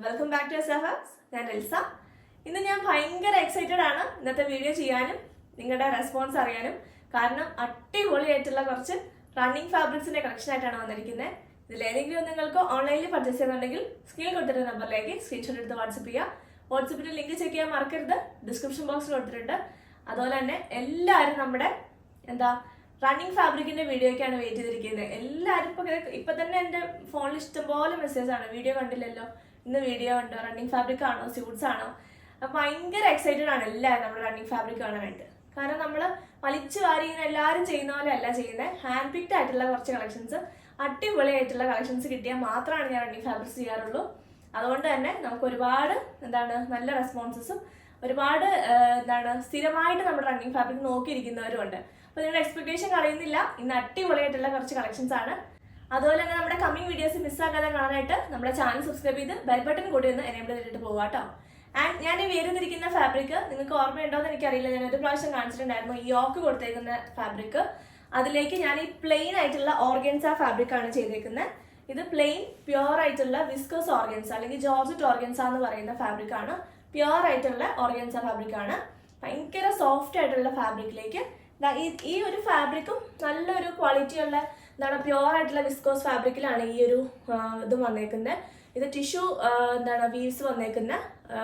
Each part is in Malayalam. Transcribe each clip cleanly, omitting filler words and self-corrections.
Welcome back to SFS. ഞാൻ എൽസ. ഇന്ന് ഞാൻ ഭയങ്കര എക്സൈറ്റഡ് ആണ് ഇന്നത്തെ വീഡിയോ ചെയ്യാനും നിങ്ങളുടെ റെസ്പോൺസ് അറിയാനും. കാരണം അടിപൊളിയായിട്ടുള്ള കുറച്ച് റണ്ണിങ് ഫാബ്രിക്സിന്റെ കളക്ഷൻ ആയിട്ടാണ് വന്നിരിക്കുന്നത്. ഇതിലേതെങ്കിലും നിങ്ങൾക്ക് ഓൺലൈനിൽ പർച്ചേസ് ചെയ്യുന്നുണ്ടെങ്കിൽ സ്ക്രീൻ കൊടുത്തിട്ട് നമ്പറിലേക്ക് സ്ക്രീൻഷോട്ട് എടുത്ത് വാട്സപ്പ് ചെയ്യുക. വാട്സപ്പിന്റെ ലിങ്ക് ചെക്ക് ചെയ്യാൻ മറക്കരുത്, ഡിസ്ക്രിപ്ഷൻ ബോക്സിൽ കൊടുത്തിട്ടുണ്ട്. അതുപോലെ തന്നെ എല്ലാവരും നമ്മുടെ റണ്ണിങ് ഫാബ്രിക്കിന്റെ വീഡിയോയ്ക്കാണ് വെയിറ്റ് ചെയ്തിരിക്കുന്നത്. എല്ലാവരും ഇപ്പൊ തന്നെ എന്റെ ഫോണിൽ ഇഷ്ടംപോലെ മെസ്സേജ് ആണ്, വീഡിയോ കണ്ടില്ലല്ലോ, ഇന്ന് വീഡിയോ ഉണ്ട്, റണ്ണിങ് ഫാബ്രിക് ആണോ സ്യൂട്ട്സ് ആണോ. അപ്പൊ ഭയങ്കര എക്സൈറ്റഡ് ആണ് എല്ലാവരും നമ്മുടെ റണ്ണിങ് ഫാബ്രിക് കാണാനായിട്ട്. കാരണം നമ്മൾ വലിച്ചു വാരി എല്ലാവരും ചെയ്യുന്ന പോലെ അല്ല ചെയ്യുന്നത്. ഹാൻഡ് പിക്ഡ് ആയിട്ടുള്ള കുറച്ച് കളക്ഷൻസ്, അടിപൊളിയായിട്ടുള്ള കളക്ഷൻസ് കിട്ടിയാൽ മാത്രമാണ് ഞാൻ റണ്ണിങ് ഫാബ്രിക്സ് ചെയ്യാറുള്ളൂ. അതുകൊണ്ട് തന്നെ നമുക്ക് ഒരുപാട് നല്ല റെസ്പോൺസസും ഒരുപാട് സ്ഥിരമായിട്ട് നമ്മുടെ റണ്ണിങ് ഫാബ്രിക് നോക്കിയിരിക്കുന്നവരും ഉണ്ട്. അപ്പൊ നിങ്ങളുടെ എക്സ്പെക്ടേഷൻ കളയുന്നില്ല, ഇന്ന് അടിപൊളിയായിട്ടുള്ള കുറച്ച് കളക്ഷൻസ് ആണ്. അതുപോലെ തന്നെ നമ്മുടെ കമ്മിങ് വീഡിയോസ് മിസ്സാക്കാതെ കാണാനായിട്ട് നമ്മുടെ ചാനൽ സബ്സ്ക്രൈബ് ചെയ്ത് ബെൽ ബട്ടൺ കൂടി ഒന്ന് എനേബിൾ ചെയ്തിട്ട് പോവാട്ടോ. ആൻഡ് ഞാൻ ഈ വേരുന്നിരിക്കുന്ന ഫാബ്രിക് നിങ്ങൾക്ക് ഓർമ്മയുണ്ടോ എന്ന് എനിക്കറിയില്ല, ഞാൻ ഒരു പ്രാവശ്യം കാണിച്ചിട്ടുണ്ടായിരുന്നു. ഈ യോക്ക് കൊടുത്തേക്കുന്ന ഫാബ്രിക്, അതിലേക്ക് ഞാൻ ഈ പ്ലെയിൻ ആയിട്ടുള്ള ഓർഗൻസ ഫാബ്രിക് ആണ് ചെയ്തേക്കുന്നത്. ഇത് പ്ലെയിൻ പ്യുവർ ആയിട്ടുള്ള വിസ്കോസ് ഓർഗൻസ അല്ലെങ്കിൽ ജോർജറ്റ് ഓർഗൻസ എന്ന് പറയുന്ന ഫാബ്രിക് ആണ്. പ്യുവർ ആയിട്ടുള്ള ഓർഗൻസ ഫാബ്രിക് ആണ്. ഭയങ്കര സോഫ്റ്റ് ആയിട്ടുള്ള ഫാബ്രിക്കിലേക്ക് ഈ ഒരു ഫാബ്രിക്കും നല്ലൊരു ക്വാളിറ്റിയുള്ള പ്യുവർ ആയിട്ടുള്ള വിസ്കോസ് ഫാബ്രിക്കിലാണ് ഈ ഒരു ഇത് വന്നേക്കുന്നത്. ഇത് ടിഷ്യൂ വീവ്സ് വന്നേക്കുന്ന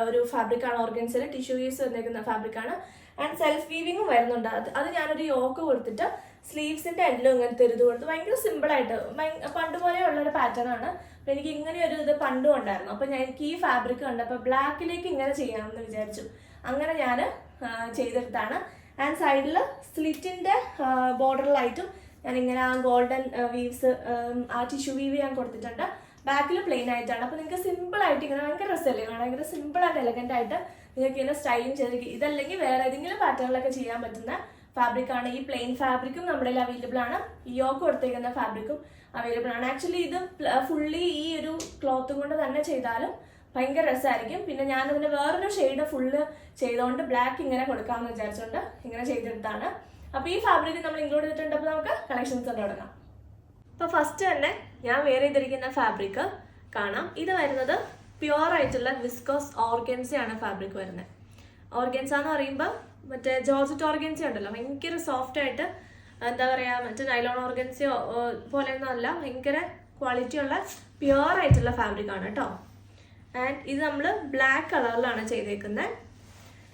ഒരു ഫാബ്രിക്കാണ്. ഓർഗൻസിൽ ടിഷ്യൂ വീവ്സ് വന്നേക്കുന്ന ഫാബ്രിക്കാണ്. ആൻഡ് സെൽഫ് വീവിങ്ങും വരുന്നുണ്ട്. അത് ഞാനൊരു യോക്ക് കൊടുത്തിട്ട് സ്ലീവ്സിന്റെ എൻഡിലും ഇങ്ങനത്തെ ഒരു ഇത് കൊടുത്ത് ഭയങ്കര സിമ്പിളായിട്ട് പണ്ട് പോലെ ഉള്ളൊരു പാറ്റേൺ ആണ്. അപ്പൊ എനിക്ക് ഇങ്ങനെ ഒരു ഇത് പണ്ടും ഉണ്ടായിരുന്നു. അപ്പൊ എനിക്ക് ഈ ഫാബ്രിക് കണ്ടപ്പോൾ ബ്ലാക്കിലേക്ക് ഇങ്ങനെ ചെയ്യാമെന്ന് വിചാരിച്ചു. അങ്ങനെ ഞാൻ ചെയ്തെടുത്താണ്. ആൻഡ് സൈഡിൽ സ്ലിറ്റിന്റെ ബോർഡറിലായിട്ടും ഞാൻ ഇങ്ങനെ ആ ഗോൾഡൻ വീവ്സ് ആ ടിഷ്യൂ വീവ് ഞാൻ കൊടുത്തിട്ടുണ്ട്. ബാക്കിൽ പ്ലെയിൻ ആയിട്ടാണ്. അപ്പൊ നിങ്ങൾക്ക് സിമ്പിൾ ആയിട്ട് ഇങ്ങനെ ഭയങ്കര രസമല്ലേ കാണാൻ, ഭയങ്കര സിമ്പിൾ ആൻഡ് എലഗന്റ് ആയിട്ട് നിങ്ങൾക്ക് ഇങ്ങനെ സ്റ്റൈലിംഗ് ചെയ്തിരിക്കും. ഇതല്ലെങ്കിൽ വേറെ ഏതെങ്കിലും പാറ്റേണിലൊക്കെ ചെയ്യാൻ പറ്റുന്ന ഫാബ്രിക് ആണ്. ഈ പ്ലെയിൻ ഫാബ്രിക്കും നമ്മുടെ അവൈലബിൾ ആണ്. ഈ യോക്ക് കൊടുത്തേക്കുന്ന ഫാബ്രിക്കും അവൈലബിൾ ആണ്. ആക്ച്വലി ഇത് ഫുള്ളി ഈ ഒരു ക്ലോത്ത് കൊണ്ട് തന്നെ ചെയ്താലും ഭയങ്കര രസമായിരിക്കും. പിന്നെ ഞാനതിന് വേറൊരു ഷെയ്ഡ് ഫുള്ള് ചെയ്തുകൊണ്ട് ബ്ലാക്ക് ഇങ്ങനെ കൊടുക്കാമെന്ന് വിചാരിച്ചുകൊണ്ട് ഇങ്ങനെ ചെയ്തെടുത്താണ്. അപ്പൊ ഈ ഫാബ്രിക് നമ്മൾ ഇൻക്ലൂഡ് ചെയ്തിട്ടുണ്ട്. അപ്പൊ നമുക്ക് കളക്ഷൻസ് തുടങ്ങാം. അപ്പൊ ഫസ്റ്റ് തന്നെ ഞാൻ വെയർ ചെയ്തിരിക്കുന്ന ഫാബ്രിക് കാണാം. ഇത് വരുന്നത് പ്യുവർ ആയിട്ടുള്ള വിസ്കോസ് ഓർഗൻസയാണ് ഫാബ്രിക് വരുന്നത്. ഓർഗൻസ എന്ന് പറയുമ്പോൾ മറ്റേ ജോർജറ്റ് ഓർഗൻസ ഉണ്ടല്ലോ, ഭയങ്കര സോഫ്റ്റ് ആയിട്ട് മറ്റേ നൈലോൺ ഓർഗൻസയോ പോലെയൊന്നും അല്ല, ഭയങ്കര ക്വാളിറ്റി ഉള്ള പ്യുവർ ആയിട്ടുള്ള ഫാബ്രിക് ആണ് കേട്ടോ. ആൻഡ് ഇത് നമ്മൾ ബ്ലാക്ക് കളറിലാണ് ചെയ്തേക്കുന്നത്.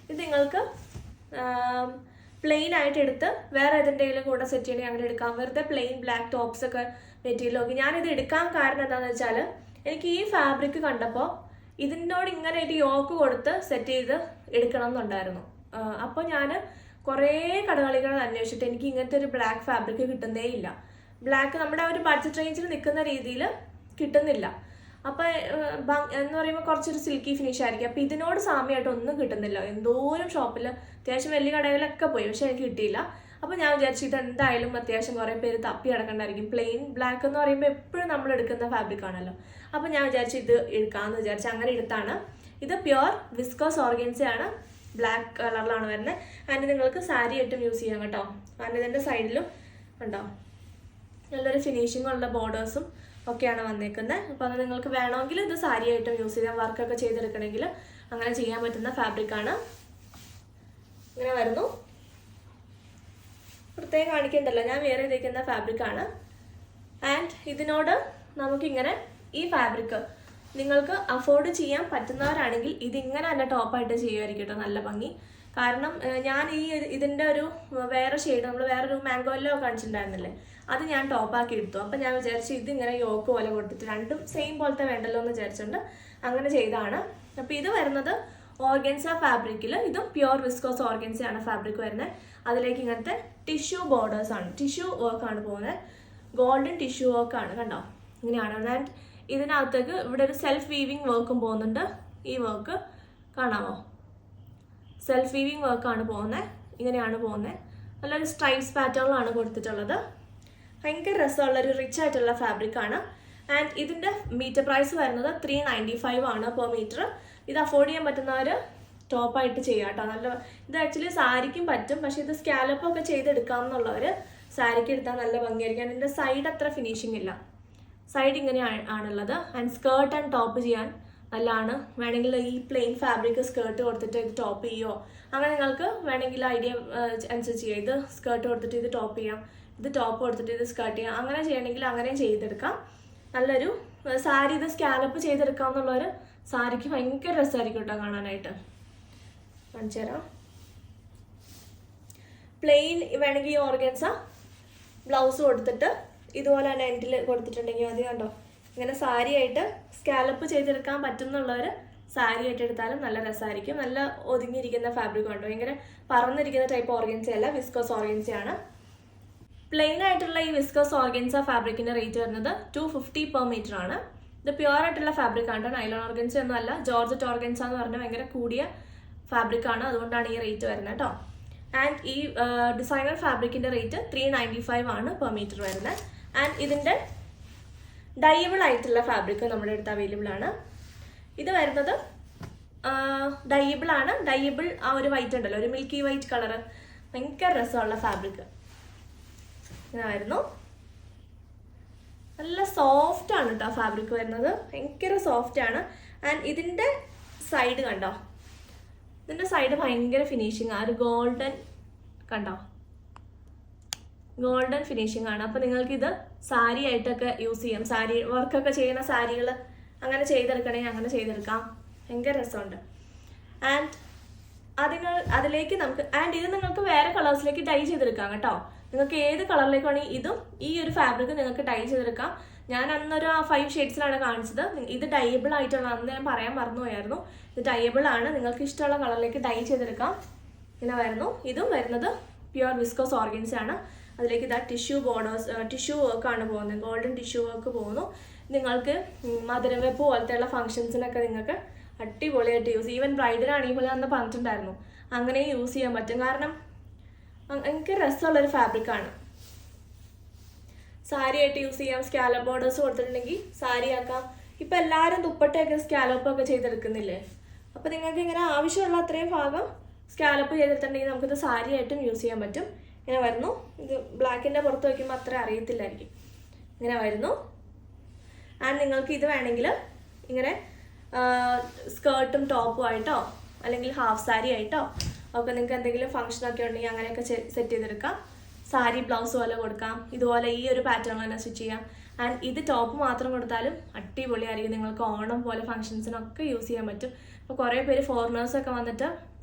ഇത് നിങ്ങൾക്ക് പ്ലെയിൻ ആയിട്ട് എടുത്ത് വേറെ ഏതെങ്കിലും കൂടെ സെറ്റ് ചെയ്യണമെങ്കിൽ അങ്ങനെ എടുക്കാം. വെറുതെ പ്ലെയിൻ ബ്ലാക്ക് ടോപ്സ് ഒക്കെ മെറ്റീരിയൽ നോക്കി ഞാനിത് എടുക്കാൻ കാരണം എന്താണെന്ന് വെച്ചാൽ എനിക്ക് ഈ ഫാബ്രിക് കണ്ടപ്പോൾ ഇതിനോട് ഇങ്ങനെ ഒരു യോക്ക് കൊടുത്ത് സെറ്റ് ചെയ്ത് എടുക്കണം എന്നുണ്ടായിരുന്നു. അപ്പോൾ ഞാൻ കുറേ കടകളികൾ അന്വേഷിച്ചിട്ട് എനിക്ക് ഇങ്ങനത്തെ ഒരു ബ്ലാക്ക് ഫാബ്രിക് കിട്ടുന്നേ ഇല്ല. ബ്ലാക്ക് നമ്മുടെ ഒരു ബഡ്ജറ്റ് റേഞ്ചിൽ നിൽക്കുന്ന രീതിയിൽ കിട്ടുന്നില്ല. അപ്പം എന്ന് പറയുമ്പോൾ കുറച്ചൊരു സിൽക്കി ഫിനിഷ് ആയിരിക്കും. അപ്പം ഇതിനോട് സാമ്യമായിട്ട് ഒന്നും കിട്ടുന്നില്ല. എന്തോരം ഷോപ്പിൽ അത്യാവശ്യം വലിയ കടകളിലൊക്കെ പോയി, പക്ഷെ എനിക്ക് കിട്ടിയില്ല. അപ്പം ഞാൻ വിചാരിച്ചു ഇത് എന്തായാലും അത്യാവശ്യം കുറേ പേര് തപ്പി കിടക്കണ്ടായിരിക്കും. പ്ലെയിൻ ബ്ലാക്ക് എന്ന് പറയുമ്പോൾ എപ്പോഴും നമ്മൾ എടുക്കുന്ന ഫാബ്രിക് ആണല്ലോ. അപ്പം ഞാൻ വിചാരിച്ചു ഇത് എടുക്കാമെന്ന് വിചാരിച്ചു, അങ്ങനെ എടുത്താണ്. ഇത് പ്യുവർ വിസ്കോസ് ഓർഗൻസയാണ്, ബ്ലാക്ക് കളറിലാണ് വരുന്നത്. ആൻഡ് നിങ്ങൾക്ക് സാരി ആയിട്ടും യൂസ് ചെയ്യാം കേട്ടോ. ആൻഡ് ഇതിൻ്റെ സൈഡിലും ഉണ്ടോ നല്ലൊരു ഫിനിഷിങ്ങുള്ള ബോർഡേഴ്സും ഒക്കെയാണ് വന്നേക്കുന്നത്. അപ്പോൾ അത് നിങ്ങൾക്ക് വേണമെങ്കിൽ ഇത് സാരി ആയിട്ടും യൂസ് ചെയ്യാം. വർക്കൊക്കെ ചെയ്തെടുക്കണമെങ്കിൽ അങ്ങനെ ചെയ്യാൻ പറ്റുന്ന ഫാബ്രിക്കാണ്. ഇങ്ങനെ വരുന്നു. പ്രത്യേകം കാണിക്കണ്ടല്ലോ, ഞാൻ വേറെ ചെയ്തേക്കുന്ന ഫാബ്രിക്കാണ്. ആൻഡ് ഇതിനോട് നമുക്കിങ്ങനെ ഈ ഫാബ്രിക് നിങ്ങൾക്ക് അഫോർഡ് ചെയ്യാൻ പറ്റുന്നവരാണെങ്കിൽ ഇതിങ്ങനെ തന്നെ ടോപ്പായിട്ട് ചെയ്യുമായിരിക്കും കേട്ടോ, നല്ല ഭംഗി. കാരണം ഞാൻ ഇതിൻ്റെ ഒരു വേറെ ഷെയ്ഡ് നമ്മൾ വേറൊരു മാംഗോയിലോ കാണിച്ചിട്ടുണ്ടായിരുന്നില്ലേ, അത് ഞാൻ ടോപ്പാക്കി എടുത്തു. അപ്പം ഞാൻ വിചാരിച്ചു ഇതിങ്ങനെ യോക്ക് പോലെ കൊടുത്തിട്ട് രണ്ടും സെയിം പോലത്തെ വേണ്ടല്ലോ എന്ന് വിചാരിച്ചുകൊണ്ട് അങ്ങനെ ചെയ്തതാണ്. അപ്പം ഇത് വരുന്നത് ഓർഗൻസ ഫാബ്രിക്കിൽ, ഇതും പ്യുവർ വിസ്കോസ് ഓർഗൻസയാണ് ഫാബ്രിക് വരുന്നത്. അതിലേക്ക് ഇങ്ങനത്തെ ടിഷ്യൂ ബോർഡേഴ്സ് ആണ്, ടിഷ്യൂ വർക്കാണ് പോകുന്നത്. ഗോൾഡൻ ടിഷ്യൂ വർക്കാണ് കണ്ടോ, ഇങ്ങനെയാണ്. ആൻഡ് ഇതിനകത്തേക്ക് ഇവിടെ ഒരു സെൽഫ് വീവിങ് വർക്കും പോകുന്നുണ്ട്. ഈ വർക്ക് കാണാമോ, സെൽഫ് വീവിങ് വർക്കാണ് പോകുന്നത്. ഇങ്ങനെയാണ് പോകുന്നത്. നല്ലൊരു സ്ട്രൈപ്സ് പാറ്റേണിലാണ് കൊടുത്തിട്ടുള്ളത്. ഭയങ്കര രസമുള്ളൊരു റിച്ച് ആയിട്ടുള്ള ഫാബ്രിക്കാണ്. ആൻഡ് ഇതിൻ്റെ മീറ്റർ പ്രൈസ് വരുന്നത് 395 ആണ് പെർ മീറ്റർ. ഇത് അഫോർഡ് ചെയ്യാൻ പറ്റുന്നവർ ടോപ്പായിട്ട് ചെയ്യാം കേട്ടോ. നല്ല ഇത് ആക്ച്വലി സാരിക്കും പറ്റും, പക്ഷേ ഇത് സ്കാലപ്പൊക്കെ ചെയ്തെടുക്കാം എന്നുള്ളവർ സാരിക്ക് എടുത്താൽ നല്ല ഭംഗിയായിരിക്കും. അതിൻ്റെ സൈഡ് അത്ര ഫിനിഷിംഗ് ഇല്ല, സൈഡ് ഇങ്ങനെ ആണുള്ളത്. ആൻഡ് സ്കേർട്ട് ആൻഡ് ടോപ്പ് ചെയ്യാൻ അല്ലാണ് വേണമെങ്കിൽ ഈ പ്ലെയിൻ ഫാബ്രിക് സ്കേർട്ട് കൊടുത്തിട്ട് ഇത് ടോപ്പ് ചെയ്യുമോ, അങ്ങനെ നിങ്ങൾക്ക് വേണമെങ്കിൽ ഐഡിയ അനുസരിച്ച് ചെയ്യാം. ഇത് സ്കേർട്ട് കൊടുത്തിട്ട് ഇത് ടോപ്പ് ചെയ്യാം, ഇത് ടോപ്പ് കൊടുത്തിട്ട് ഇത് സ്കേർട്ട് ചെയ്യാം, അങ്ങനെ ചെയ്യണമെങ്കിൽ അങ്ങനെയും ചെയ്തെടുക്കാം. നല്ലൊരു സാരി ഇത് സ്കാലപ്പ് ചെയ്തെടുക്കാം എന്നുള്ളൊരു സാരിക്ക് ഭയങ്കര രസമായിരിക്കും കേട്ടോ കാണാനായിട്ട്. കാണിച്ചു തരാം. പ്ലെയിൻ വേണമെങ്കിൽ ഈ ഓർഗൻസ ബ്ലൗസ് കൊടുത്തിട്ട് ഇതുപോലെ തന്നെ എൻഡിൽ കൊടുത്തിട്ടുണ്ടെങ്കിൽ മതി. കണ്ടോ, ഇങ്ങനെ സാരി ആയിട്ട് സ്കാലപ്പ് ചെയ്തെടുക്കാൻ പറ്റുന്നുള്ളവർ സാരി ആയിട്ട് എടുത്താലും നല്ല രസമായിരിക്കും. നല്ല ഒതുങ്ങിയിരിക്കുന്ന ഫാബ്രിക് കണ്ടോ, ഭയങ്കര പറന്നിരിക്കുന്ന ടൈപ്പ് ഓർഗൻസ അല്ല, വിസ്കോസ് ഓർഗൻസയാണ്. പ്ലെയിൻ ആയിട്ടുള്ള ഈ വിസ്കോസ് ഓർഗൻസ ഫാബ്രിക്കിന്റെ റേറ്റ് വരുന്നത് 250 per meter ആണ്. ഇത് പ്യുവർ ആയിട്ടുള്ള ഫാബ്രിക് ആണ്, നൈലോൺ ഓർഗൻസ ഒന്നും അല്ല. ജോർജറ്റ് ഓർഗൻസ എന്ന് പറഞ്ഞാൽ ഭയങ്കര കൂടിയ ഫാബ്രിക് ആണ്, അതുകൊണ്ടാണ് ഈ റേറ്റ് വരുന്നത് കേട്ടോ. ആൻഡ് ഈ ഡിസൈനർ ഫാബ്രിക്കിന്റെ റേറ്റ് 395 ആണ് per meter വരുന്നത്. ആൻഡ് ഇതിന്റെ ഡൈബിൾ ആയിട്ടുള്ള ഫാബ്രിക് നമ്മുടെ അടുത്ത് അവൈലബിൾ ആണ്. ഇത് വരുന്നത് ഡൈബിൾ ആണ്. ഡൈബിൾ ആ ഒരു വൈറ്റ് ഉണ്ടല്ലോ, ഒരു മിൽക്കി വൈറ്റ് കളർ, ഭയങ്കര രസമുള്ള ഫാബ്രിക് ഇതായിരുന്നു. നല്ല സോഫ്റ്റ് ആണ് കേട്ടോ ഫാബ്രിക് വരുന്നത്, ഭയങ്കര സോഫ്റ്റ് ആണ്. ആൻഡ് ഇതിൻ്റെ സൈഡ് കണ്ടോ, ഇതിൻ്റെ സൈഡ് ഭയങ്കര ഫിനിഷിങ് ആണ്, ഒരു ഗോൾഡൻ കണ്ടോ, ഗോൾഡൻ ഫിനിഷിങ് ആണ്. അപ്പോൾ നിങ്ങൾക്കിത് സാരി ആയിട്ടൊക്കെ യൂസ് ചെയ്യാം. സാരി വർക്കൊക്കെ ചെയ്യുന്ന സാരികൾ അങ്ങനെ ചെയ്തെടുക്കണമെങ്കിൽ അങ്ങനെ ചെയ്തെടുക്കാം, ഭയങ്കര രസമുണ്ട്. ആൻഡ് അതിലേക്ക് നമുക്ക് ഇത് നിങ്ങൾക്ക് വേറെ കളേഴ്സിലേക്ക് ഡൈ ചെയ്തെടുക്കാം കേട്ടോ. നിങ്ങൾക്ക് ഏത് കളറിലേക്ക് വേണമെങ്കിൽ ഇതും ഈ ഒരു ഫാബ്രിക് നിങ്ങൾക്ക് ഡൈ ചെയ്തെടുക്കാം. ഞാൻ അന്നൊരു 5 ഷെയ്ഡ്സിലാണ് കാണിച്ചത്. ഇത് ഡൈബിൾ ആയിട്ടുള്ള, അന്ന് ഞാൻ പറയാൻ മറന്നുപോയായിരുന്നു. ഇത് ഡൈബിൾ ആണ്, നിങ്ങൾക്ക് ഇഷ്ടമുള്ള കളറിലേക്ക് ഡൈ ചെയ്തെടുക്കാം. ഇങ്ങനെ വരുന്നു. ഇതും വരുന്നത് പ്യുവർ വിസ്കോസ് ഓർഗൻസ ആണ്. അതിലേക്ക് ഇതാ ടിഷ്യൂ വർക്കാണ് പോകുന്നത്, ഗോൾഡൻ ടിഷ്യൂ വർക്ക് പോകുന്നു. നിങ്ങൾക്ക് മധുരവെപ്പ് പോലത്തെയുള്ള ഫംഗ്ഷൻസിനൊക്കെ നിങ്ങൾക്ക് അടിപൊളിയായിട്ട് യൂസ്, ഈവൻ ബ്രൈഡിനാണെങ്കിൽ പോലെ അന്ന് പറഞ്ഞിട്ടുണ്ടായിരുന്നു, അങ്ങനെ യൂസ് ചെയ്യാൻ പറ്റും. കാരണം ഭയങ്കര രസമുള്ളൊരു ഫാബ്രിക്കാണ്. സാരി ആയിട്ട് യൂസ് ചെയ്യാം. സ്കാലപ്പ് ബോർഡേഴ്സ് കൊടുത്തിട്ടുണ്ടെങ്കിൽ സാരി ആക്കാം. ഇപ്പം എല്ലാവരും ദുപ്പട്ടയൊക്കെ സ്കാലപ്പൊക്കെ ചെയ്തെടുക്കുന്നില്ലേ, അപ്പോൾ നിങ്ങൾക്ക് ഇങ്ങനെ ആവശ്യമുള്ള അത്രയും ഭാഗം സ്കാലപ്പ് ചെയ്തിട്ടുണ്ടെങ്കിൽ നമുക്കിത് സാരി ആയിട്ടും യൂസ് ചെയ്യാൻ പറ്റും. ഇങ്ങനെ വരുന്നു. ഇത് ബ്ലാക്കിൻ്റെ പുറത്ത് വയ്ക്കുമ്പോൾ അത്ര അറിയത്തില്ലായിരിക്കും. ഇങ്ങനെ വരുന്നു. ആൻഡ് നിങ്ങൾക്ക് ഇത് വേണമെങ്കിൽ ഇങ്ങനെ സ്കേർട്ടും ടോപ്പും ആയിട്ടോ അല്ലെങ്കിൽ ഹാഫ് സാരി ആയിട്ടോ ഒക്കെ നിങ്ങൾക്ക് എന്തെങ്കിലും ഫംഗ്ഷനൊക്കെ ഉണ്ടെങ്കിൽ അങ്ങനെയൊക്കെ സെറ്റ് ചെയ്തെടുക്കാം. സാരി ബ്ലൗസ് പോലെ കൊടുക്കാം, ഇതുപോലെ ഈ ഒരു പാറ്റേൺ തന്നെ സ്റ്റിച്ച് ചെയ്യാം. ആൻഡ് ഇത് ടോപ്പ് മാത്രം കൊടുത്താലും അടിപൊളിയായിരിക്കും. നിങ്ങൾക്ക് ഓണം പോലെ ഫംഗ്ഷൻസിനൊക്കെ യൂസ് ചെയ്യാൻ പറ്റും. ഇപ്പോൾ കുറേ പേര് ഫോറിനേഴ്സൊക്കെ വന്നിട്ട്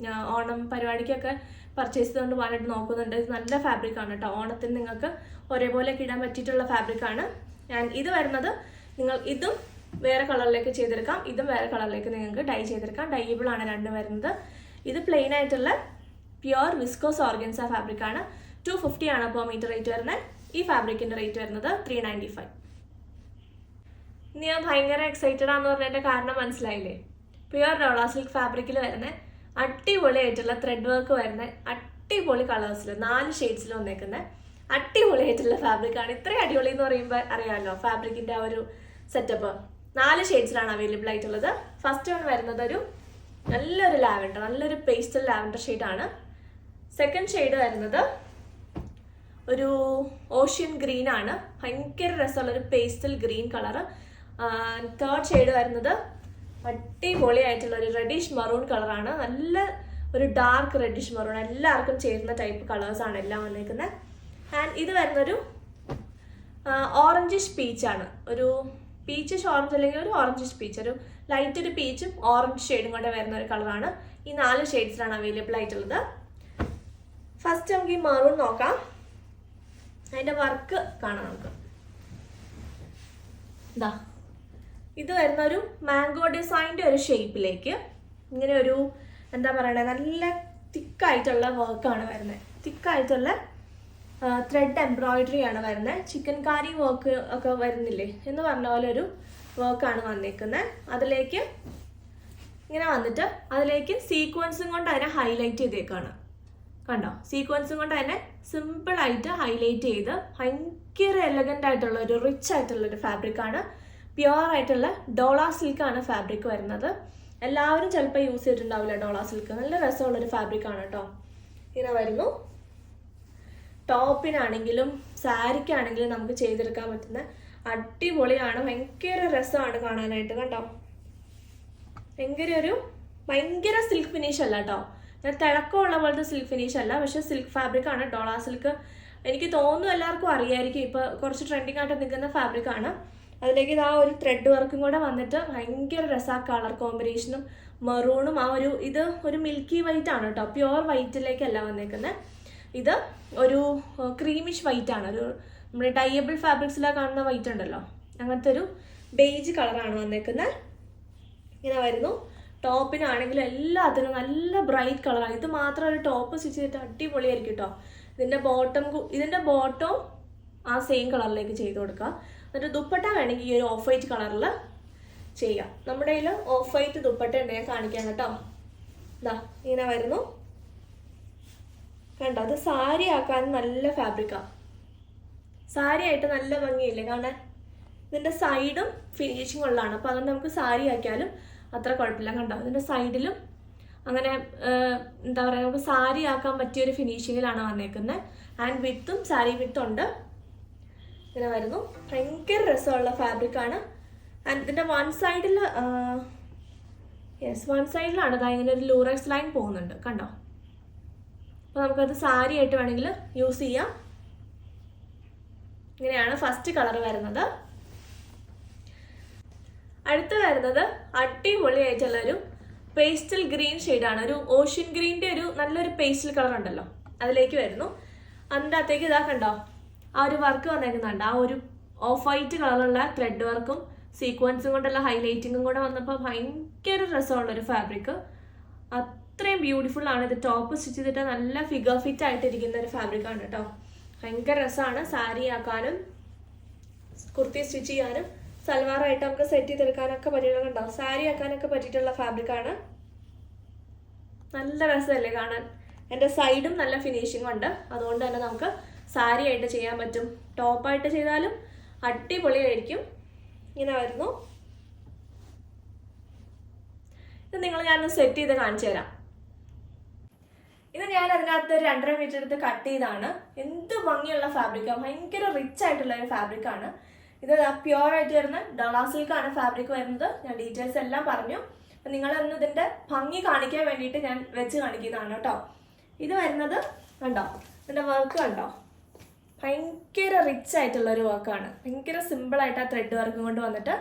ഓണം പരിപാടിക്കൊക്കെ പർച്ചേസ് ചെയ്തുകൊണ്ട് പോകാനായിട്ട് നോക്കുന്നുണ്ട്. ഇത് നല്ല ഫാബ്രിക്കാണ് കേട്ടോ, ഓണത്തിന് നിങ്ങൾക്ക് ഒരേപോലെയൊക്കെ ഇടാൻ പറ്റിയിട്ടുള്ള ഫാബ്രിക്കാണ്. ആൻഡ് ഇത് വരുന്നത് ഇതും വേറെ കളറിലേക്ക് ചെയ്തെടുക്കാം, ഇതും വേറെ കളറിലേക്ക് നിങ്ങൾക്ക് ഡൈ ചെയ്തെടുക്കാം. ഡൈബിൾ ആണ് രണ്ടും വരുന്നത്. ഇത് പ്ലെയിൻ ആയിട്ടുള്ള പ്യുവർ വിസ്കോസ് ഓർഗൻസ ഫാബ്രിക്കാണ്. 250 ആണ് per meter റേറ്റ് വരുന്നത്. ഈ ഫാബ്രിക്കിൻ്റെ റേറ്റ് വരുന്നത് 395. ഇനി ഞാൻ ഭയങ്കര എക്സൈറ്റഡ് ആണെന്ന് പറഞ്ഞതിൻ്റെ കാരണം മനസ്സിലായില്ലേ? പ്യുവർ ഡോള സിൽക്ക് ഫാബ്രിക്കിൽ വരുന്ന അടിപൊളിയായിട്ടുള്ള ത്രെഡ് വർക്ക് വരുന്ന അടിപൊളി കളേഴ്സിൽ 4 ഷെയ്ഡ്സിൽ വന്നേക്കുന്ന അടിപൊളിയായിട്ടുള്ള ഫാബ്രിക്കാണ്. ഇത്രയും അടിപൊളി എന്ന് പറയുമ്പോൾ അറിയാമല്ലോ ഫാബ്രിക്കിൻ്റെ ആ ഒരു സെറ്റപ്പ്. 4 ഷെയ്ഡ്സിലാണ് അവൈലബിൾ ആയിട്ടുള്ളത്. ഫസ്റ്റ് വൺ വരുന്നത് ഒരു നല്ലൊരു ലാവൻഡർ, നല്ലൊരു പേസ്റ്റൽ ലാവൻഡർ ഷെയ്ഡാണ്. സെക്കൻഡ് ഷെയ്ഡ് വരുന്നത് ഒരു ഓഷ്യൻ ഗ്രീൻ ആണ്, ഭയങ്കര രസമുള്ളൊരു pastel green colour. Third shade വരുന്നത് അടിപൊളിയായിട്ടുള്ള ഒരു റെഡിഷ് മറൂൺ കളറാണ്, നല്ല ഒരു ഡാർക്ക് റെഡിഷ് മറൂൺ, എല്ലാവർക്കും ചേരുന്ന ടൈപ്പ് കളേഴ്സാണ് എല്ലാം വന്നേക്കുന്നത്. ആൻഡ് ഇത് വരുന്നൊരു ഓറഞ്ചിഷ് പീച്ചാണ്, ഒരു പീച്ചിഷ് ഓറഞ്ച് അല്ലെങ്കിൽ ഒരു ഓറഞ്ചിഷ് പീച്ച്, ഒരു ലൈറ്റ് ഒരു പീച്ചും ഓറഞ്ച് ഷെയ്ഡും കൊണ്ട് വരുന്ന ഒരു കളറാണ്. ഈ 4 ഷെയ്ഡ്സിലാണ് അവൈലബിൾ ആയിട്ടുള്ളത്. ഫസ്റ്റ് നമുക്ക് ഈ മറൂൺ നോക്കാം. അതിൻ്റെ വർക്ക് കാണാം നമുക്ക്. ഇതാ ഇത് വരുന്ന ഒരു മാംഗോ ഡിസൈൻ്റെ ഒരു ഷേപ്പിലേക്ക് ഇങ്ങനെ ഒരു എന്താ പറയണേ, നല്ല തിക്കായിട്ടുള്ള വർക്കാണ് വരുന്നത്. തിക്കായിട്ടുള്ള ത്രെഡ് എംബ്രോയിഡറി ആണ് വരുന്നത്. ചിക്കൻ കാരി വർക്ക് ഒക്കെ വരുന്നില്ലേ എന്ന് പറഞ്ഞ പോലെ ഒരു വർക്കാണ് വന്നേക്കുന്നത്. അതിലേക്ക് ഇങ്ങനെ വന്നിട്ട് അതിലേക്ക് സീക്വൻസും കൊണ്ട് അതിനെ ഹൈലൈറ്റ് ചെയ്തേക്കാണ്. കണ്ടോ, സീക്വൻസും കൊണ്ട് തന്നെ സിമ്പിളായിട്ട് ഹൈലൈറ്റ് ചെയ്ത് ഭയങ്കര എലഗൻ്റ് ആയിട്ടുള്ള ഒരു റിച്ച് ആയിട്ടുള്ളൊരു ഫാബ്രിക്കാണ്. പ്യുവർ ആയിട്ടുള്ള ഡോള സിൽക്കാണ് ഫാബ്രിക് വരുന്നത്. എല്ലാവരും ചിലപ്പോൾ യൂസ് ചെയ്തിട്ടുണ്ടാവില്ല ഡോള സിൽക്ക്. നല്ല രസമുള്ളൊരു ഫാബ്രിക്കാണ് കേട്ടോ. ഇങ്ങനെ വരുന്നു. ടോപ്പിനാണെങ്കിലും സാരിക്കാണെങ്കിലും നമുക്ക് ചെയ്തെടുക്കാൻ പറ്റുന്ന അടിപൊളിയാണ്, ഭയങ്കര രസമാണ് കാണാനായിട്ട്. കണ്ടോ, ഭയങ്കര സിൽക്ക് ഫിനിഷ് അല്ല കേട്ടോ, തിളക്കമുള്ള പോലത്തെ സിൽക്ക് ഫിനിഷ് അല്ല, പക്ഷെ സിൽക്ക് ഫാബ്രിക് ആണ്. ഡോള സിൽക്ക് എനിക്ക് തോന്നുന്നു എല്ലാവർക്കും അറിയായിരിക്കും, ഇപ്പോൾ കുറച്ച് ട്രെൻഡിങ് ആയിട്ട് നിൽക്കുന്ന ഫാബ്രിക് ആണ്. അതിലേക്ക് ഇത് ആ ഒരു ത്രെഡ് വർക്കും കൂടെ വന്നിട്ട് ഭയങ്കര രസമാണ്. കളർ കോമ്പിനേഷനും മെറൂണും ഇത് ഒരു മിൽക്കി വൈറ്റ് ആണ് കേട്ടോ, പ്യുവർ വൈറ്റിലേക്കല്ല വന്നേക്കുന്നത്. ഇത് ഒരു ക്രീമിഷ് വൈറ്റ് ആണ്, ഒരു നമ്മുടെ ഡയബിൾ ഫാബ്രിക്സിലാണ് കാണുന്ന വൈറ്റ് ഉണ്ടല്ലോ, അങ്ങനത്തെ ഒരു ബേജ് കളറാണ് വന്നേക്കുന്നത്. ഇങ്ങനെ വരുന്നു. ടോപ്പിനാണെങ്കിലും എല്ലാത്തിനും നല്ല ബ്രൈറ്റ് കളറാണ്. ഇത് മാത്രം ഒരു ടോപ്പ് സ്റ്റിച്ച് ചെയ്തിട്ട് അടിപൊളിയായിരിക്കും കേട്ടോ. ഇതിൻ്റെ ബോട്ടം ആ സെയിം കളറിലേക്ക് ചെയ്ത് കൊടുക്കുക. എന്നിട്ട് ദുപ്പട്ട വേണമെങ്കിൽ ഈ ഒരു ഓഫ് വൈറ്റ് കളറിൽ ചെയ്യാം. നമ്മുടെ കയ്യിൽ ഓഫ് വൈറ്റ് ദുപ്പട്ട ഉണ്ട്, ഞാൻ കാണിക്കാം കേട്ടോ. ഇതാ ഇങ്ങനെ വരുന്നു കണ്ടോ. അത് സാരി ആക്കാൻ നല്ല ഫാബ്രിക്കാണ്, സാരി ആയിട്ട് നല്ല ഭംഗിയില്ലേ കാണാൻ. ഇതിൻ്റെ സൈഡും ഫിനിഷിങ് ഉള്ളതാണ്, അപ്പോൾ അതുകൊണ്ട് നമുക്ക് സാരി ആക്കിയാലും അത്ര കുഴപ്പമില്ല. കണ്ടോ ഇതിൻ്റെ സൈഡിലും അങ്ങനെ എന്താ പറയുക, നമുക്ക് സാരി ആക്കാൻ പറ്റിയൊരു ഫിനിഷിങ്ങിലാണ് വന്നേക്കുന്നത്. ആൻഡ് വിത്തും സാരി വിത്തും ഉണ്ട്. ഇങ്ങനെ വരുന്നു. ഭയങ്കര രസമുള്ള ഫാബ്രിക്കാണ്. ആൻഡ് ഇതിൻ്റെ വൺ സൈഡിലാണ് ഇതാ ഇങ്ങനെ ഒരു ലൂറക്സ് ലൈൻ പോകുന്നുണ്ട് കണ്ടോ. അപ്പോൾ നമുക്കത് സാരി ആയിട്ട് വേണമെങ്കിൽ യൂസ് ചെയ്യാം. ഇങ്ങനെയാണ് ഫസ്റ്റ് കളർ വരുന്നത്. അടുത്ത് വരുന്നത് അടിപൊളിയായിട്ടുള്ളൊരു പേസ്റ്റൽ ഗ്രീൻ ഷെയ്ഡാണ്. ഒരു ഓഷ്യൻ ഗ്രീൻ്റെ നല്ലൊരു പേസ്റ്റൽ കളർ ഉണ്ടല്ലോ, അതിലേക്ക് വരുന്നു. അതിൻ്റെ അകത്തേക്ക് ഇതാ കണ്ടോ ആ ഒരു വർക്ക് വന്നേക്കുന്നുണ്ട്. ആ ഒരു ഓഫ് വൈറ്റ് കളറുള്ള ത്രെഡ് വർക്കും സീക്വൻസും കൊണ്ടുള്ള ഹൈലൈറ്റിങ്ങും കൂടെ വന്നപ്പോൾ ഭയങ്കര രസമുള്ളൊരു ഫാബ്രിക്. അത്രയും ബ്യൂട്ടിഫുൾ ആണ്. ഇത് ടോപ്പ് സ്റ്റിച്ച് ചെയ്തിട്ട് നല്ല ഫിഗർ ഫിറ്റ് ആയിട്ടിരിക്കുന്ന ഒരു ഫാബ്രിക്കാണ് കേട്ടോ. ഭയങ്കര രസമാണ്. സാരി ആക്കാനും കുർത്തി സ്റ്റിച്ച് ചെയ്യാനും സൽവാറായിട്ട് നമുക്ക് സെറ്റ് ചെയ്തെടുക്കാനൊക്കെ പറ്റിയിട്ടുണ്ടാവും. സാരി ആക്കാനൊക്കെ പറ്റിയിട്ടുള്ള ഫാബ്രിക്കാണ്. നല്ല രസമല്ലേ കാണാൻ. എൻ്റെ സൈഡും നല്ല ഫിനിഷിംഗ് ഉണ്ട്, അതുകൊണ്ട് തന്നെ നമുക്ക് സാരി ആയിട്ട് ചെയ്യാൻ പറ്റും. ടോപ്പായിട്ട് ചെയ്താലും അടിപൊളിയായിരിക്കും. ഇങ്ങനെ വരുന്നു. ഇത് ഞാനൊന്ന് സെറ്റ് ചെയ്ത് കാണിച്ചു തരാം. ഇത് ഞാൻ അതിനകത്ത് 2.5 മീറ്റർ എടുത്ത് കട്ട് ചെയ്താണ്. എന്ത് ഭംഗിയുള്ള ഫാബ്രിക്കാണ്, ഭയങ്കര റിച്ച് ആയിട്ടുള്ള ഒരു ഫാബ്രിക്കാണ്. ഇത് പ്യുവർ ആയിട്ട് വരുന്ന ഡോള സിൽക്കാണ് ഫാബ്രിക് വരുന്നത്. ഞാൻ ഡീറ്റെയിൽസ് എല്ലാം പറഞ്ഞു. നിങ്ങളൊന്ന് ഇതിൻ്റെ ഭംഗി കാണിക്കാൻ വേണ്ടിയിട്ട് ഞാൻ വെച്ച് കാണിക്കുന്നതാണ് കേട്ടോ. ഇത് വരുന്നത് കണ്ടോ, ഇതിൻ്റെ വർക്ക് കണ്ടോ, ഭയങ്കര റിച്ച് ആയിട്ടുള്ളൊരു വർക്കാണ്. ഭയങ്കര സിമ്പിളായിട്ട് ആ ത്രെഡ് വർക്കും കൊണ്ട് വന്നിട്ട്